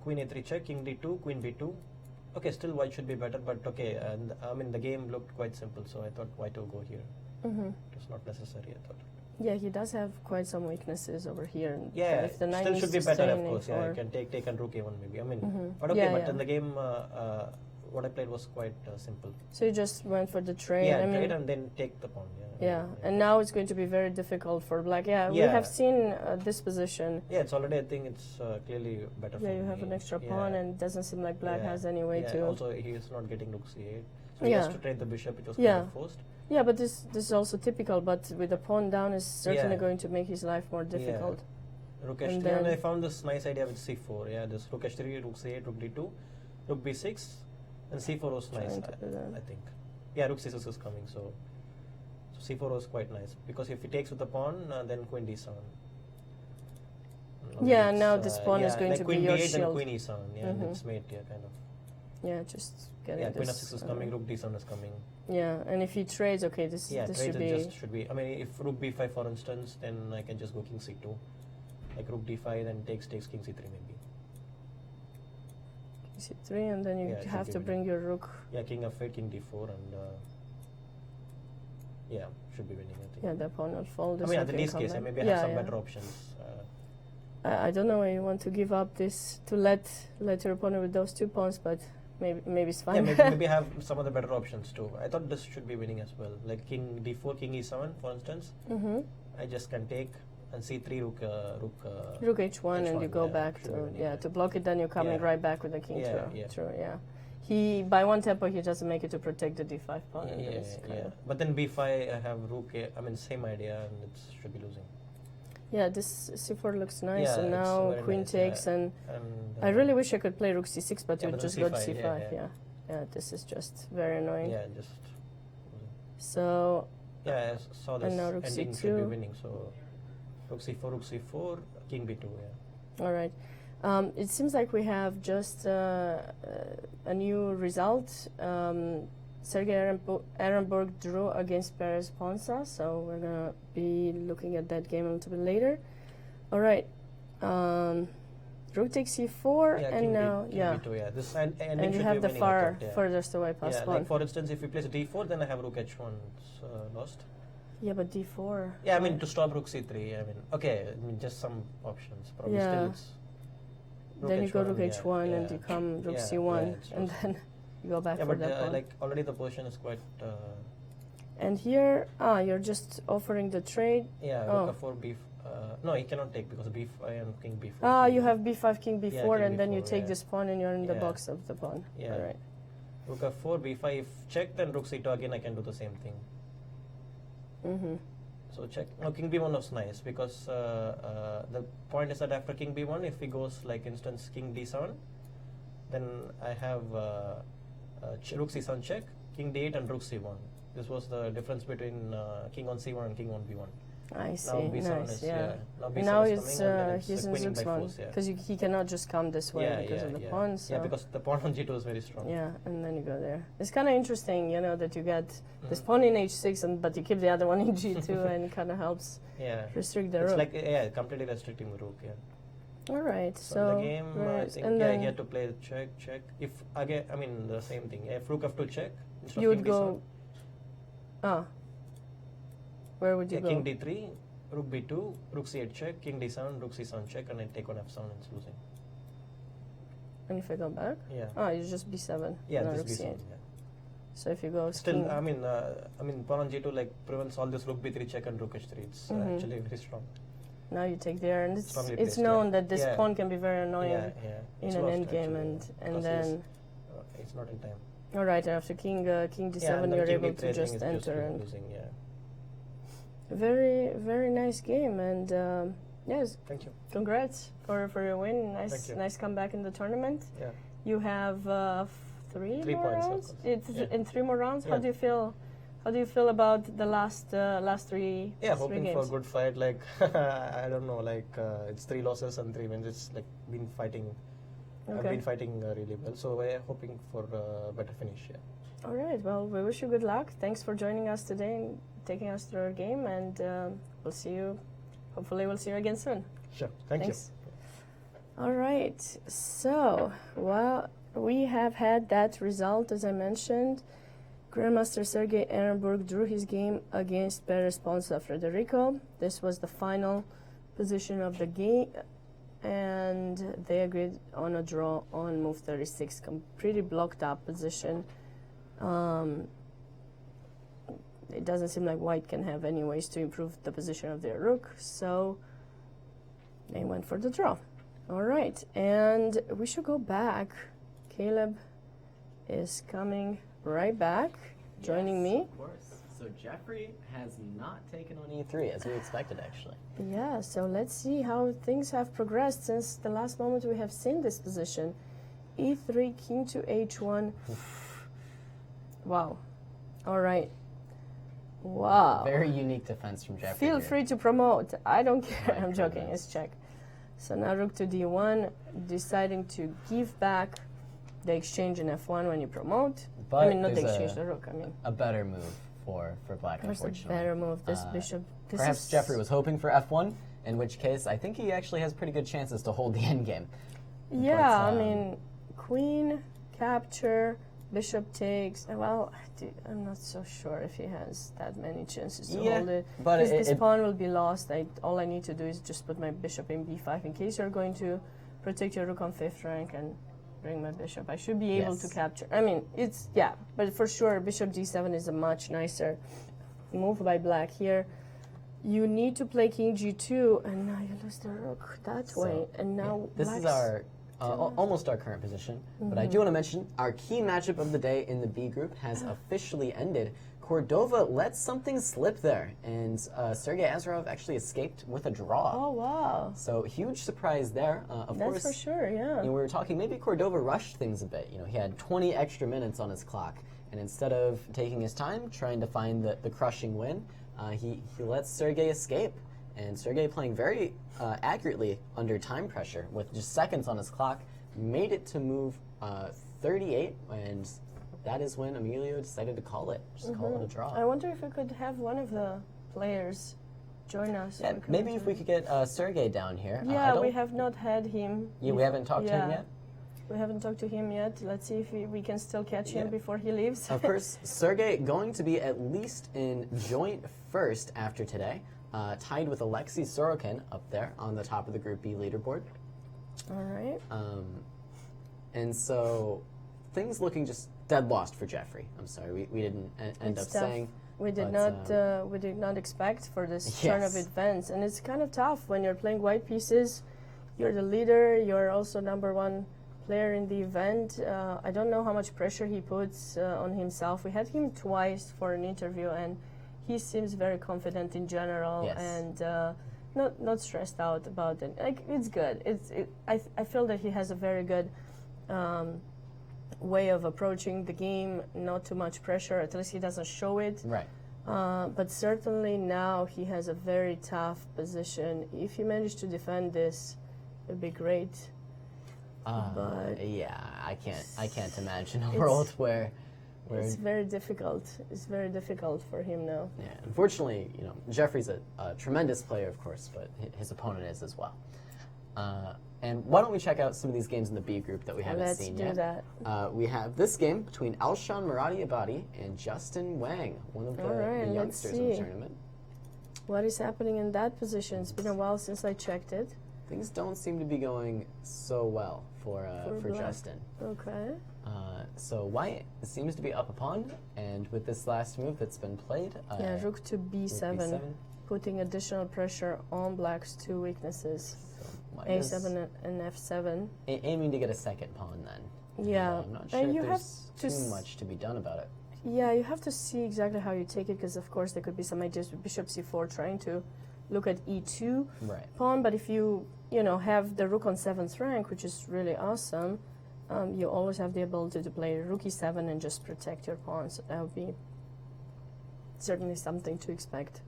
queen a3 check, king d2, queen b2. Okay, still white should be better, but okay. And I mean the game looked quite simple, so I thought white will go here. It was not necessary, I thought. Yeah, he does have quite some weaknesses over here. Yeah, If the knight still needs should be to better, stay of in course. Yeah, a4. you can take on rook a1 maybe. I mean, but okay, Yeah, but yeah. in the game, what I played was quite simple. So you just went for the trade. Yeah, I mean, trade and then take the pawn. yeah, and now it's going to be very difficult for black. Yeah, we Yeah. have seen this position. Yeah, it's already. I think it's clearly better. Yeah, for you me. have an extra Yeah. pawn, and it doesn't seem like black Yeah. has any way Yeah, to. Also, he is not getting rook c8, so he has Yeah. to trade the bishop. It was Yeah. kind of forced. Yeah, but this is also typical. But with the pawn down, is certainly Yeah. going to make his life more difficult. Rook And h3, then- and I found this nice idea with c4. Yeah, this rook h3, rook c8, rook d2, rook b6, and c4 was nice. Trying to do that. I think. Yeah, rook c6 is coming, so c4 was quite nice because if he takes with the pawn, then queen d7. Yeah, It's, now this pawn is yeah, going like to queen be your b8 and shield. queen e7. Yeah, and it's mate. Yeah, kind of. Yeah, just getting Yeah, queen this. f6 is coming, rook d7 is coming. Yeah, and if he trades, okay, this Yeah, this trades should it be. just should be. I mean, if rook b5 for instance, then I can just go king c2, like rook d5, then takes king c3 maybe. c3, and then you Yeah, it should have be to winning. bring your rook. Yeah, king f8, king d4, and yeah, should be winning. I think. Yeah, the pawn will fold. I This mean, one in can this come case, I back. maybe Yeah, have some yeah. better options. I don't know why you want to give up this to let your opponent with those two pawns, but maybe it's fine. Yeah, maybe have some of the better options too. I thought this should be winning as well, like king d4, king e7, for instance. I just can take and c3 rook Rook h1, and you go yeah, back should be to winning, to block it. Then you're coming Yeah. right back with the king Yeah, through. yeah. Through, yeah. He by one tempo he doesn't make it to protect the d5 pawn. and Yeah, it's kind yeah. of- But then b5, I have rook a. I mean, same idea, and it should be losing. Yeah, this c4 looks nice, Yeah, and it's now very queen nice, takes, yeah. and And I really wish I could play rook c6, but Yeah, you but just then got c5, c5. yeah. Yeah, this is just very annoying. yeah, just So yeah, I saw this And now rook ending should be c2. winning. So rook c4, king b2. Yeah. all right. It seems like we have just a new result. Sergei Ehrenberg drew against Perez Ponsa, so we're gonna be looking at that game a little bit later. All right. Rook takes c4, Yeah, and king now king yeah, b2. Yeah, this ending and you should have be the winning, I thought, yeah. furthest away pass Yeah, pawn. like for instance, if we place d4, then I have rook h1. It's lost. Yeah, but d4. Yeah, I mean to stop rook c3. I mean, okay, I mean just some options. Probably Yeah. still it's. Then you go rook yeah, h1 and yeah. you come rook Yeah, c1, yeah, it's and lost. then you go back Yeah, for but that pawn. like already the position is quite. And here, you're just offering the trade. Yeah, Oh. rook f4, b. No, he cannot take because b5 and king b4. You have b5, king b4, king and then you b4, take yeah. this pawn and you're in the Yeah. box of the pawn. Yeah. All right. Rook f4, b5. If check, then rook c2 again. I can do the same thing. Mm-hmm. So check. No, king b1 was nice because the point is that after king b1, if he goes like instance king d7, then I have rook c7 check, king d8, and rook c1. This was the difference between king on c1 and king on b1. I see. Now B7 Nice. is, Yeah. Now And B7 now is it's coming and then he's in queening by Zugzwang force, yeah. because he cannot just come this way because of the pawn. So. Yeah, because the pawn on G2 is very strong. Yeah, and then you go there. It's kind of interesting, that you get this pawn in H6, but you keep the other one in G2, and it kind of helps restrict the It's rook. like completely restricting the rook. Yeah. All right, So so in the game, I think and he then had to play check. If again, I mean the same thing. If rook F2 check, instead you of would king go. Where would you D7, go? king D3, rook B2, rook C8 check, king D7, rook C7 check, and I take on F7 and it's losing. And if I go back? Yeah. Oh, you just B7. Yeah, no, this rook B7. C8. Yeah. So if you go Still, king, I mean, pawn on G2 like prevents all this rook B3 check and rook H3. It's actually very strong. now you take there, and it's Strongly it's placed, known yeah. that this Yeah. pawn can be very annoying Yeah. in It's an lost, endgame, actually, and because then it's not in time. all right, after king D7, Yeah, and then you're king able D3 to I think just is enter, and losing. Yeah. very very nice game, and yes, Thank you. congrats for your win. Thank Nice you. nice comeback in the tournament. Yeah. You have three Three more points, of rounds. course. It's Yeah. in 3 more rounds. How Yeah. do you feel? How do you feel about the last three? Yeah, three hoping games? for a good fight. Like I don't know, like it's 3 losses and 3 wins. It's like been fighting. I've Okay. been fighting really well. So we're hoping for a better finish. Yeah. All right. Well, we wish you good luck. Thanks for joining us today and taking us through our game. And we'll see you. Hopefully, we'll see you again soon. Sure. Thanks. All right. So, well, we have had that result, as I mentioned. Grandmaster Sergei Ehrenburg drew his game against Perez Ponsa Federico. This was the final position of the game, and they agreed on a draw on move 36. Pretty blocked up position. It doesn't seem like white can have any ways to improve the position of their rook, so they went for the draw. All right, and we should go back. Caleb is coming right back, joining me. Of course. So Jeffrey has not taken on E3 as we expected, actually. Yeah, so let's see how things have progressed since the last moment we have seen this position. E3, king to H1. Wow. All right. Wow. Very unique defense from Jeffrey. Feel here. free to promote. I don't care. My I'm joking. goodness. It's check. So now rook to D1, deciding to give back the exchange in F1 when you promote. But I mean, not the there's exchange, the rook. I mean, a better move for black, there's a unfortunately. better move. This bishop. This Perhaps is, Jeffrey was hoping for F1, in which case I think he actually has pretty good chances to hold the endgame. Yeah, But, I mean, queen, capture, bishop takes. Well, I'm not so sure if he has that many chances to hold it. but Because this pawn will be lost. All I need to do is just put my bishop in b5 in case you're going to protect your rook on 5th rank and bring my bishop. I should be able to capture. I mean, but for sure, bishop d7 is a much nicer move by black here. You need to play king g2, and now you lose the rook that way. And now this is our almost our current position, but I do want to mention our key matchup of the day in the B group has officially ended. Cordova let something slip there, and Sergei Azarov actually escaped with a draw. Oh, wow. So huge surprise there. Of That's course, for sure, yeah. we were talking maybe Cordova rushed things a bit. He had 20 extra minutes on his clock, and instead of taking his time trying to find the crushing win, he lets Sergei escape. And Sergei, playing very accurately under time pressure with just seconds on his clock, made it to move 38, and that is when Emilio decided to call it. Just call it a draw. I wonder if we could have one of the players join us. Yeah, maybe if we could get Sergei down here. Yeah, we have not had him. Yeah, we haven't talked to him yet? We haven't talked to him yet. Let's see if we can still catch him before he leaves. Of course, Sergei going to be at least in joint first after today, tied with Alexei Sorokin up there on the top of the Group B leaderboard. All right. And so things looking just dead lost for Jeffrey. I'm sorry, we didn't end up It's tough. saying. We did not expect for this turn of Yes. events, and it's kind of tough when you're playing white pieces. You're the leader. You're also #1 player in the event. I don't know how much pressure he puts on himself. We had him twice for an interview, and he seems very confident in general, Yes. and not stressed out about it. Like, it's good. I feel that he has a very good way of approaching the game. Not too much pressure. At least he doesn't show it. Right. But certainly now he has a very tough position. If he managed to defend this, it'd be great. But yeah, I can't imagine a world where it's very difficult. It's very difficult for him now. Yeah, unfortunately, Jeffrey's a tremendous player, of course, but his opponent is as well. And why don't we check out some of these games in the B group that we haven't seen yet? Let's do that. We have this game between Alshon Muradiabadi and Justin Wang, one of the youngsters in the tournament. What is happening in that position? It's been a while since I checked it. Things don't seem to be going so well for Justin. Okay. So White seems to be up a pawn, and with this last move that's been played, rook to b7, putting additional pressure on Black's two weaknesses. So a7 and f7. Aiming to get a second pawn then. Yeah. I'm not sure if there's too much to be done about it. Yeah, you have to see exactly how you take it, because of course there could be some ideas with bishop c4 trying to look at e2 pawn, but if you have the rook on 7th rank, which is really awesome, you always have the ability to play rook e7 and just protect your pawn, so that would be certainly something to expect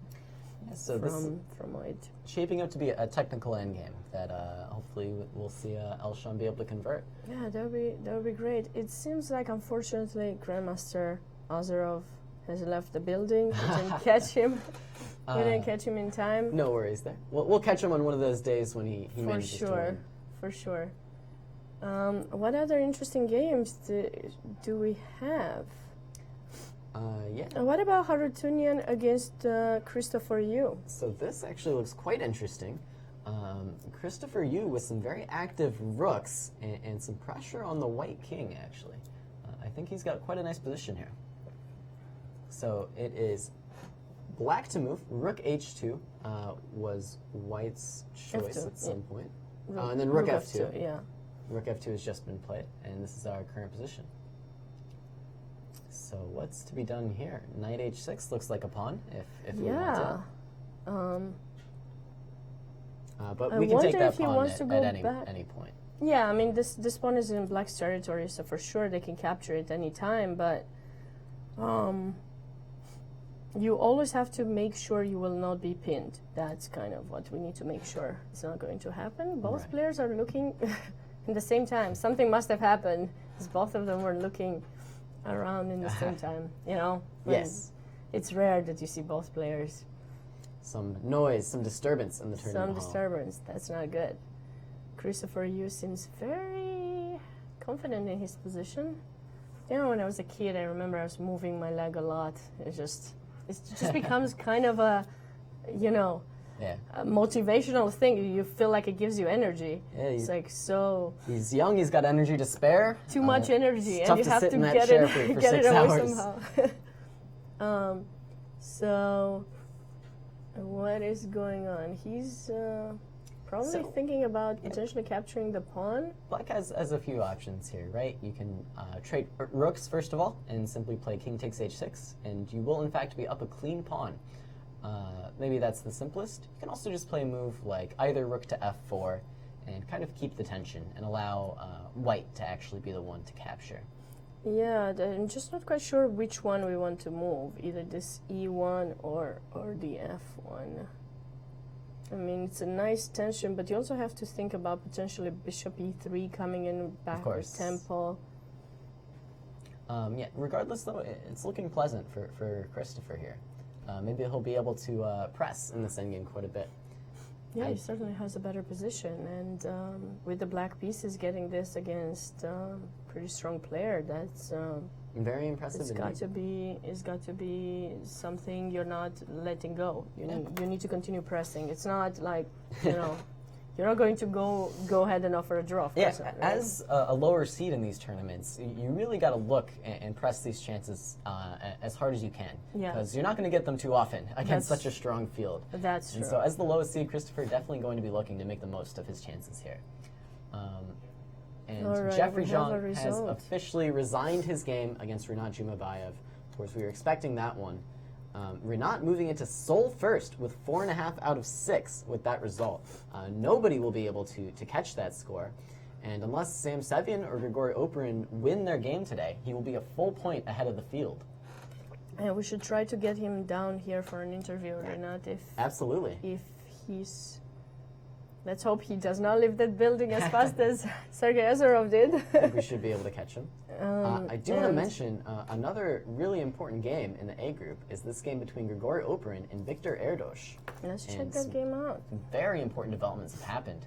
from White. Shaping up to be a technical endgame that hopefully we'll see Alshon be able to convert. Yeah, that would be great. It seems like, unfortunately, Grandmaster Ozerov has left the building. We didn't catch him. We didn't catch him in time. No worries there. We'll catch him on one of those days when he manages to win. For sure. What other interesting games do we have? Yeah. What about Harutunian against Christopher Yu? So this actually looks quite interesting. Christopher Yu with some very active rooks and some pressure on the white king, actually. I think he's got quite a nice position here. So it is Black to move. Rook h2 was White's choice F2, at some point. And then Rook f2. Yeah. Rook f2 has just been played, and this is our current position. So what's to be done here? Knight h6 looks like a pawn, if we want it. But we can take that pawn at any point. Yeah, I mean, this pawn is in Black's territory, so for sure they can capture it any time, but you always have to make sure you will not be pinned. That's kind of what we need to make sure. It's not going to happen. Both players are looking in the same time. Something must have happened, because both of them were looking around in the same time. Yes. It's rare that you see both players. Some noise, some disturbance in the tournament hall. Some disturbance. That's not good. Christopher Yu seems very confident in his position. When I was a kid, I remember I was moving my leg a lot. It just becomes kind of a motivational thing. You feel like it gives you energy. Yeah, it's like so. He's young. He's got energy to spare. Too much energy, and you have to get it away somehow. So, what is going on? He's probably thinking about potentially capturing the pawn. Black has a few options here, right? You can trade rooks first of all, and simply play king takes h6, and you will in fact be up a clean pawn. Maybe that's the simplest. You can also just play a move like either rook to f4 and kind of keep the tension and allow White to actually be the one to capture. Yeah, I'm just not quite sure which one we want to move, either this e1 or the f1. I mean, it's a nice tension, but you also have to think about potentially bishop e3 coming in back with tempo. Yeah, regardless though, it's looking pleasant for Christopher here. Maybe he'll be able to press in this endgame quite a bit. Yeah, he certainly has a better position, and with the black pieces getting this against pretty strong player, that's very impressive. It's got to be something you're not letting go. You need to continue pressing. It's not like you're not going to go ahead and offer a draw. Yes, right? As a lower seed in these tournaments, you really got to look and press these chances as hard as you can, because you're not going to get them too often against such a strong field. That's true. And so, as the lowest seed, Christopher definitely going to be looking to make the most of his chances here. And Jeffrey Zhang has officially resigned his game against Rinat Jumabayev. Of course, we were expecting that one. Rinat moving into sole first with 4.5 out of 6 with that result. Nobody will be able to catch that score. And unless Sam Sevian or Grigory Operin win their game today, he will be a full point ahead of the field. Yeah, we should try to get him down here for an interview, Renat, Absolutely. if he's... Let's hope he does not leave that building as fast as Sergei Azarov did. I think we should be able to catch him. I do want to mention another really important game in the A group is this game between Grigori Operin and Viktor Erdos. Let's check that game out. Very important developments have happened.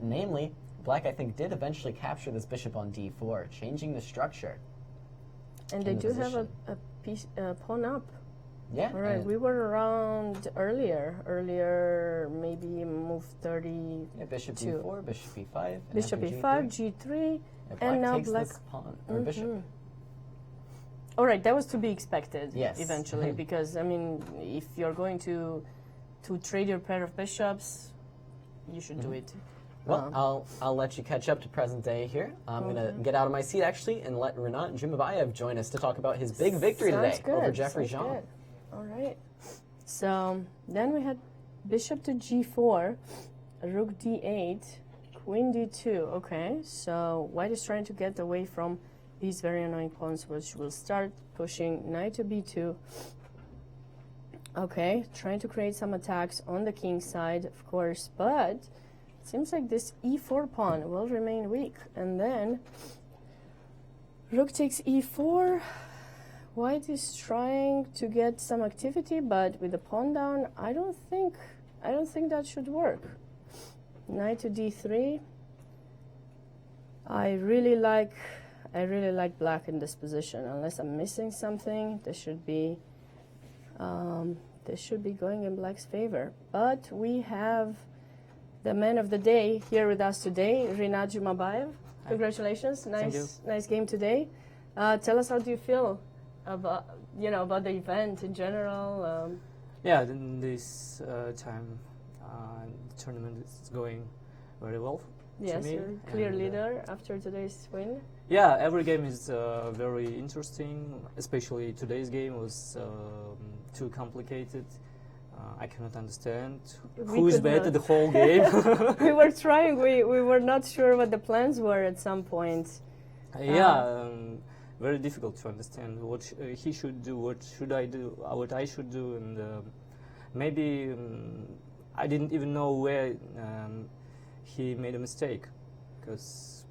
Namely, Black, I think, did eventually capture this bishop on d4, changing the structure. And they do have a piece, pawn up. Yeah. All right, we were around earlier, maybe move 30. Yeah, bishop d4, bishop e5. And bishop after e5, g3, and now takes black. this pawn, or bishop. All right, that was to be expected. Yes. Eventually, because I mean, if you're going to trade your pair of bishops, you should do it. Well, I'll let you catch up to present day here. I'm going to get out of my seat, actually, and let Renat Jumabayev join us to talk about his big victory today over Jeffrey Jean. Good. All right. So then we had bishop to g4, rook d8, queen d2. Okay, so white is trying to get away from these very annoying pawns, which will start pushing knight to b2. Okay, trying to create some attacks on the king side, of course, but seems like this e4 pawn will remain weak. And then rook takes e4. White is trying to get some activity, but with the pawn down, I don't think that should work. Knight to d3. I really like black in this position. Unless I'm missing something, this should be going in black's favor. But we have the man of the day here with us today, Renat Jumabayev. Congratulations, nice game today. Tell us, how do you feel about the event in general? Yeah, this time the tournament is going very well. Yes, to me. you're clear leader after today's win. Yeah, every game is very interesting. Especially today's game was too complicated. I cannot understand who is better the whole game. We were trying. We were not sure what the plans were at some point. Very difficult to understand what he should do, what should I do, what I should do, and maybe I didn't even know where he made a mistake, because.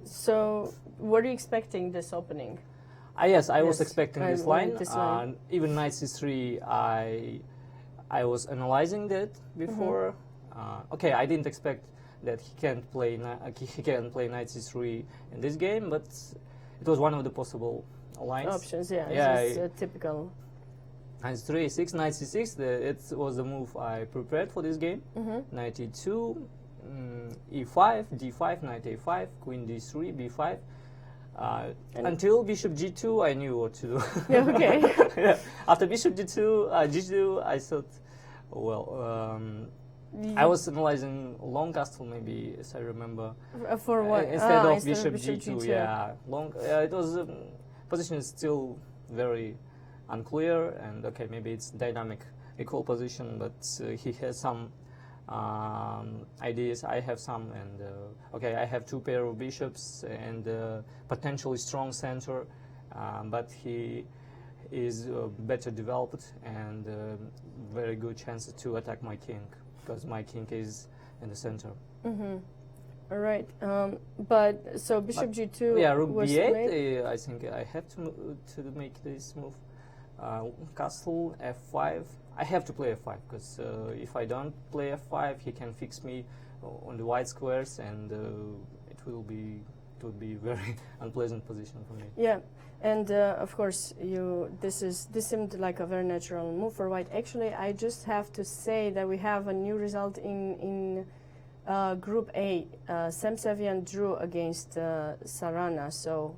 So, were you expecting this opening? Yes, I was expecting this line. Even knight c3, I was analyzing that before. Okay, I didn't expect that he can play knight c3 in this game, but it was one of the possible lines. Options, yeah. It's typical. Knight c3, a6, knight c6. It was the move I prepared for this game. Knight e2, e5, d5, knight a5, queen d3, b5. Until bishop g2, I knew what to do. Okay. Yeah. After bishop g2, I thought, well, I was analyzing long castle, maybe, as I remember. For what? Instead of bishop g2, yeah. Long. It was position is still very unclear, and okay, maybe it's dynamic equal position, but he has some ideas. I have some, and okay, I have two pair of bishops and potentially strong center, but he is better developed and very good chances to attack my king, because my king is in the center. All right, but so bishop g2. Yeah, rook was b8. I think I have to make this move. Castle f5. I have to play f5, because if I don't play f5, he can fix me on the white squares, and it would be very unpleasant position for me. Yeah, and of course this seemed like a very natural move for white. Actually, I just have to say that we have a new result in Group A. Sam Savian drew against Sarana, so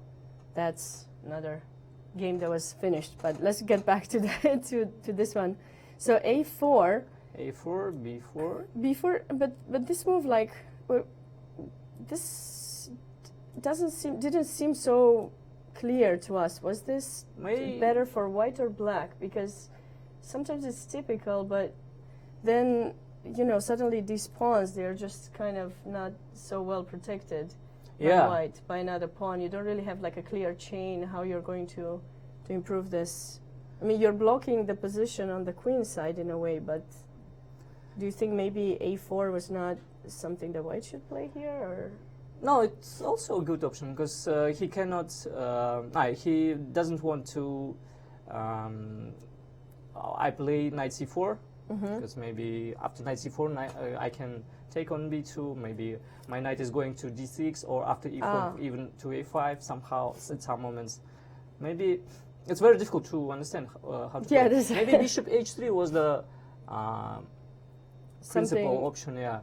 that's another game that was finished. But let's get back to to this one. So a4, b4, but this move, like, this didn't seem so clear to us. Was this better for white or black? Because sometimes it's typical, but then suddenly these pawns, they're just kind of not so well protected by white, by another pawn. You don't really have like a clear chain how you're going to to improve this? I mean, you're blocking the position on the queen side in a way, but do you think maybe a4 was not something that white should play here, or? No, it's also a good option because he cannot. He doesn't want to. I play knight c4 because maybe after knight c4 I can take on b2. Maybe my knight is going to d6, or after e4 even to a5 somehow at some moments. Maybe it's very difficult to understand how to play. Maybe bishop h3 was the principal option. Yeah.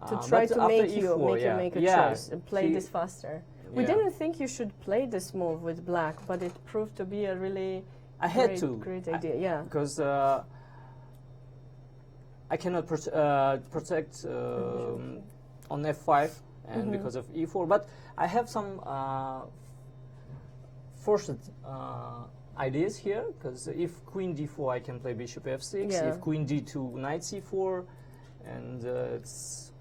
To try to make you make a choice and play this faster. We didn't think you should play this move with black, but it proved to be a really great idea. Because I cannot protect on f5 and because of e4, but I have some forced ideas here, because if queen d4 I can play bishop f6, if queen d2 knight c4, and it's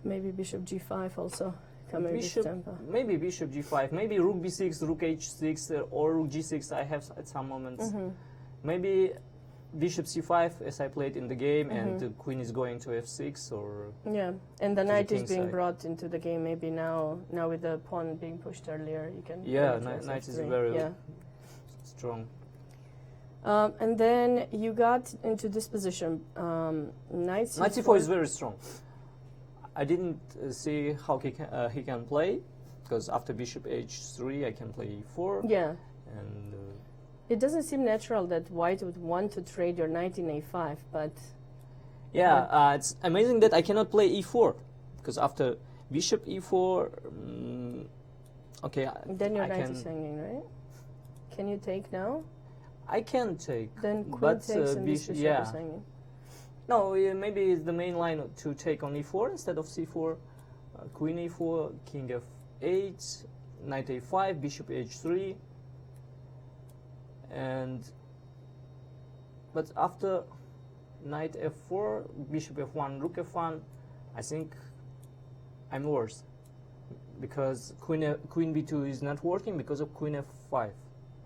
maybe bishop g5 also. Maybe bishop g5, maybe rook b6, rook h6, or rook g6 I have at some moments. Maybe bishop c5 as I played in the game, and the queen is going to f6, or and the knight is being brought into the game. Maybe now with the pawn being pushed earlier, you can knight is very strong. And then you got into this position. Knight c4 is very strong. I didn't see how he can play, because after bishop h3 I can play e4. And it doesn't seem natural that white would want to trade your knight in a5, but it's amazing that I cannot play e4, because after bishop e4, then your knight is hanging, right? Can you take now? I can take. Then queen takes and bishop is hanging. No, maybe it's the main line to take on e4 instead of c4. Queen e4, king f8, knight a5, bishop h3, but after knight f4, bishop f1, rook f1, I think I'm worse, because queen b2 is not working because of queen f5.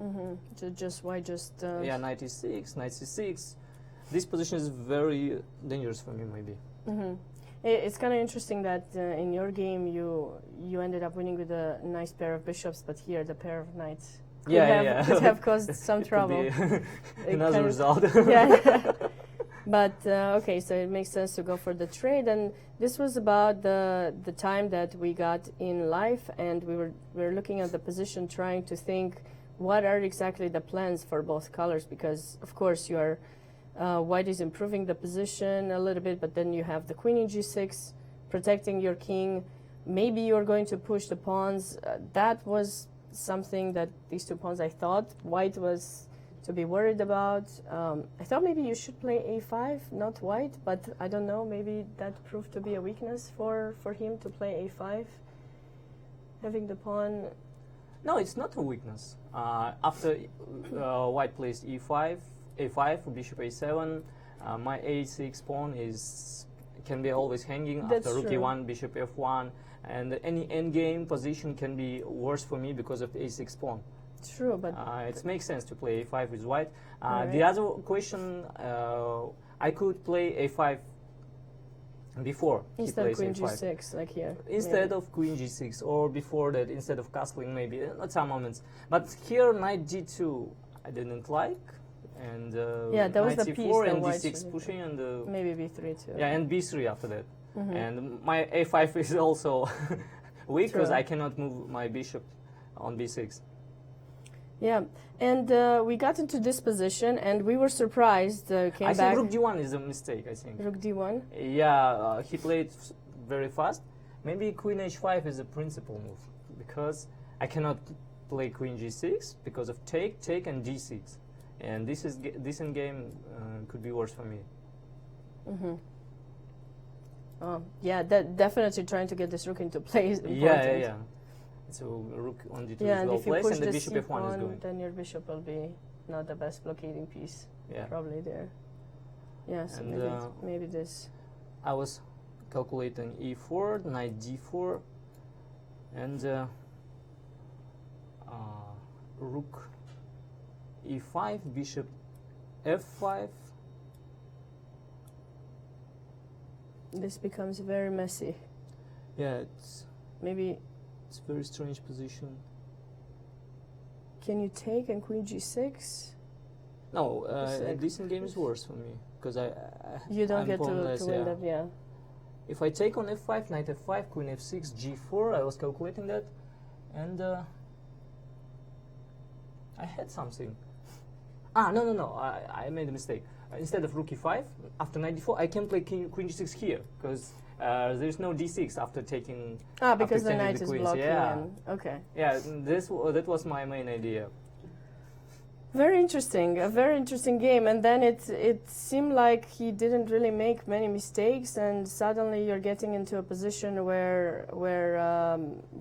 Knight e6, knight c6. This position is very dangerous for me, maybe. It's kind of interesting that in your game you ended up winning with a nice pair of bishops, but here the pair of knights could have caused some trouble. Another result. But okay, so it makes sense to go for the trade, and this was about the time that we got in live, and we were looking at the position, trying to think what are exactly the plans for both colors, because of course you are. White is improving the position a little bit, but then you have the queen in g6, protecting your king. Maybe you're going to push the pawns. That was something that these two pawns I thought white was to be worried about. I thought maybe you should play a5, not white, but I don't know, maybe that proved to be a weakness for him to play a5, having the pawn. No, it's not a weakness. After white plays e5, a5, bishop a7, my a6 pawn can be always hanging. That's after rook true. e1, bishop f1, and any endgame position can be worse for me because of the a6 pawn. True, but it makes sense to play a5 with white. The other question, I could play a5 before instead he plays of queen a5. g6, like here. Instead of queen g6, or before that, instead of castling, maybe at some moments. But here, knight g2, I didn't like. And that was the piece c4 and white d6 pushing, and maybe b3 too. And b3 after that. And my a5 is also weak because I cannot move my bishop on b6. And we got into this position, and we were surprised. I think rook d1 is a mistake. I think rook d1. He played very fast. Maybe queen h5 is a principal move, because I cannot play queen g6 because of take, and d6. And this in game could be worse for me. That definitely trying to get this rook into play is important. Yeah. So rook on d2 is well placed, and the bishop f1 is going. Then your bishop will be not the best blockading piece. Probably there. So maybe this. I was calculating e4, knight d4, and rook e5, bishop f5. This becomes very messy. Yeah, it's Maybe a very strange position. can you take and queen g6? No, Sec. this game is worse for me because You don't I'm get to pawnless, win yeah. that, yeah. If I take on f5, knight f5, queen f6, g4, I was calculating that, and I had something. No, I made a mistake. Instead of rook e5, after knight d4, I can play queen g6 here, because there's no d6 after taking. Because the after knight taking is queens. blocking. Yeah, And, okay. yeah. That was my main idea. Very interesting, a very interesting game. And then it seemed like he didn't really make many mistakes, and suddenly you're getting into a position where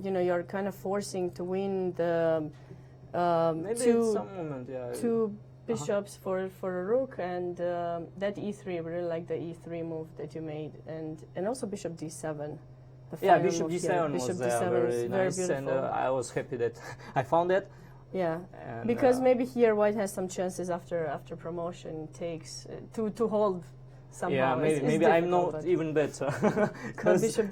you know, you're kind of forcing to win the Maybe at two some moment, yeah. two bishops for a rook, and that e3. I really like the e3 move that you made, and also bishop d7. The Yeah, final bishop move d7 here. was Bishop very d7 is very nice, and beautiful. I was happy that I found that. Yeah, And, because maybe here white has some chances after promotion takes to hold somehow. yeah, maybe It's maybe I'm difficult, not but- even better. But bishop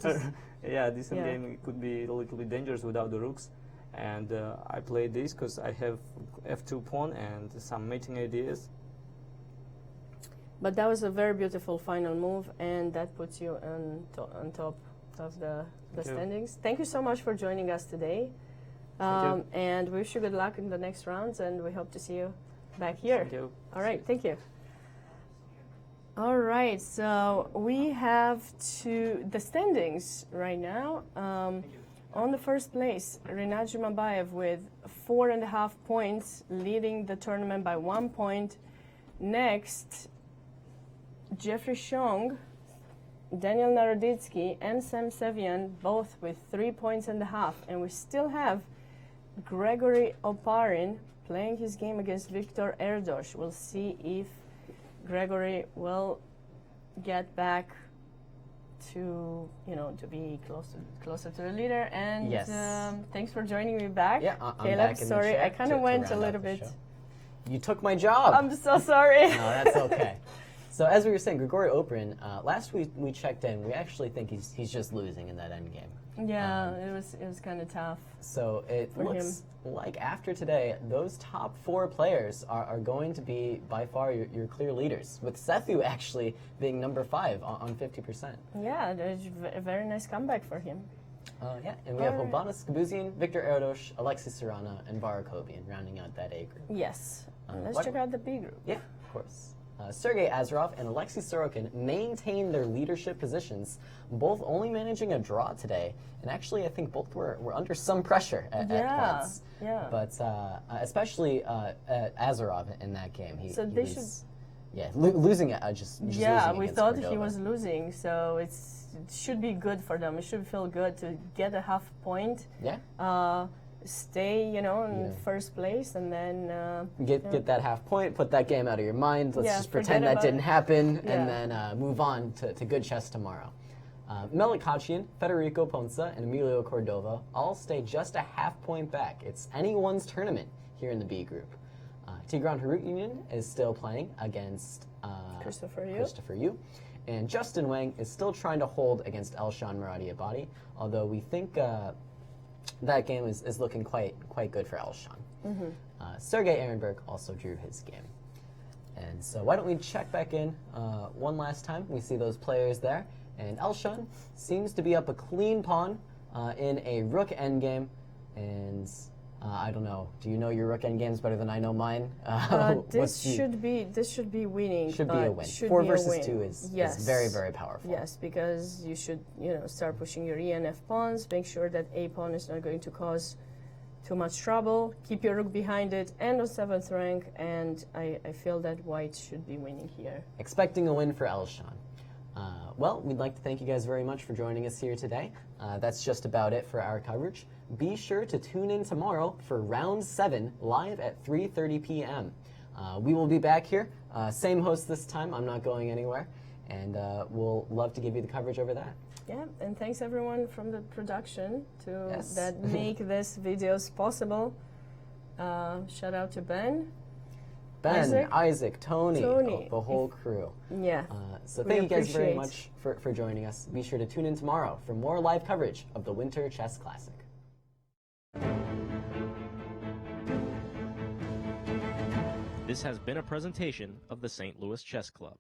yeah, this yeah. game could be a little bit dangerous without the rooks. And I played this because I have f2 pawn and some mating ideas. But that was a very beautiful final move, and that puts you on top of the Thank you. standings. Thank you so much for joining us today. Thank you. And we wish you good luck in the next rounds, and we hope to see you back here. Thank you. All right, thank you. All right, so we have the standings right now. On the first place, Rinat Jumabayev with 4.5 points, leading the tournament by 1 point. Next, Jeffrey Shong, Daniel Naroditsky, and Sam Sevian, both with 3.5 points. And we still have Gregory Oparin playing his game against Viktor Erdos. We'll see if Gregory will get back to, you know, to be closer to the leader. And Yes. Thanks for joining me back. Yeah, I'm Caleb, back in the sorry, chair I kind to of went a round out little the bit. show. You took my job. I'm so sorry. No, that's okay. So as we were saying, Grigori Oparin, last we checked in, we actually think he's just losing in that end game. Yeah, it was kind of tough. So it For looks like after today, those top 4 players are going to be by far your clear leaders, with Sethu actually being number 5 on 50%. Yeah, there's a very nice comeback for him. Yeah, and we have Alright. Hobana Skabuzian, Victor Erdos, Alexis Serrana, and Barakovian rounding out that A group. Yes. Let's what- check out the B group. Yeah, of course. Sergei Azarov and Alexei Sorokin maintain their leadership positions, both only managing a draw today. And actually, I think both were under some pressure at points. Yeah. But especially Azarov in that game. He they was, losing it. Just Yeah, losing we against thought Cordova. he was losing, so it should be good for them. It should feel good to get a half point, Yeah. stay, you know, in Yeah. first place, and then Get that half point, put that game out of your mind. Let's Yeah, just forget pretend that about didn't it. happen, Yeah. and then move on to good chess tomorrow. Melik Hachian, Federico Ponce, and Emilio Cordova all stay just a half point back. It's anyone's tournament here in the B group. Tigran Harutunian is still playing against Christopher Yu. And Justin Wang is still trying to hold against Elshan Muradiabadi, although we think that game is looking quite good for Elshan. Sergei Ehrenberg also drew his game. And so why don't we check back in one last time. We see those players there. And Elshan seems to be up a clean pawn in a rook endgame. And I don't know. Do you know your rook endgames better than I know mine? this should be winning. Should be a win. Should 4 be a versus win. 2 is Yes. very, very powerful. Yes, because you should, you know, start pushing your E and F pawns. Make sure that A pawn is not going to cause too much trouble. Keep your rook behind it and on 7th rank. And I feel that white should be winning here. Expecting a win for Elshan. Well, we'd like to thank you guys very much for joining us here today. That's just about it for our coverage. Be sure to tune in tomorrow for Round 7 live at 3:30 p.m. We will be back here. Same host this time. I'm not going anywhere. And we'll love to give you the coverage over that. Yeah, and thanks everyone from the production that Yes. make this videos possible. Shout out to Ben. Ben, Isaac, Tony, the whole crew. Yeah. So thank you guys very much for joining us. Be sure to tune in tomorrow for more live coverage of the Winter Chess Classic. This has been a presentation of the St. Louis Chess Club.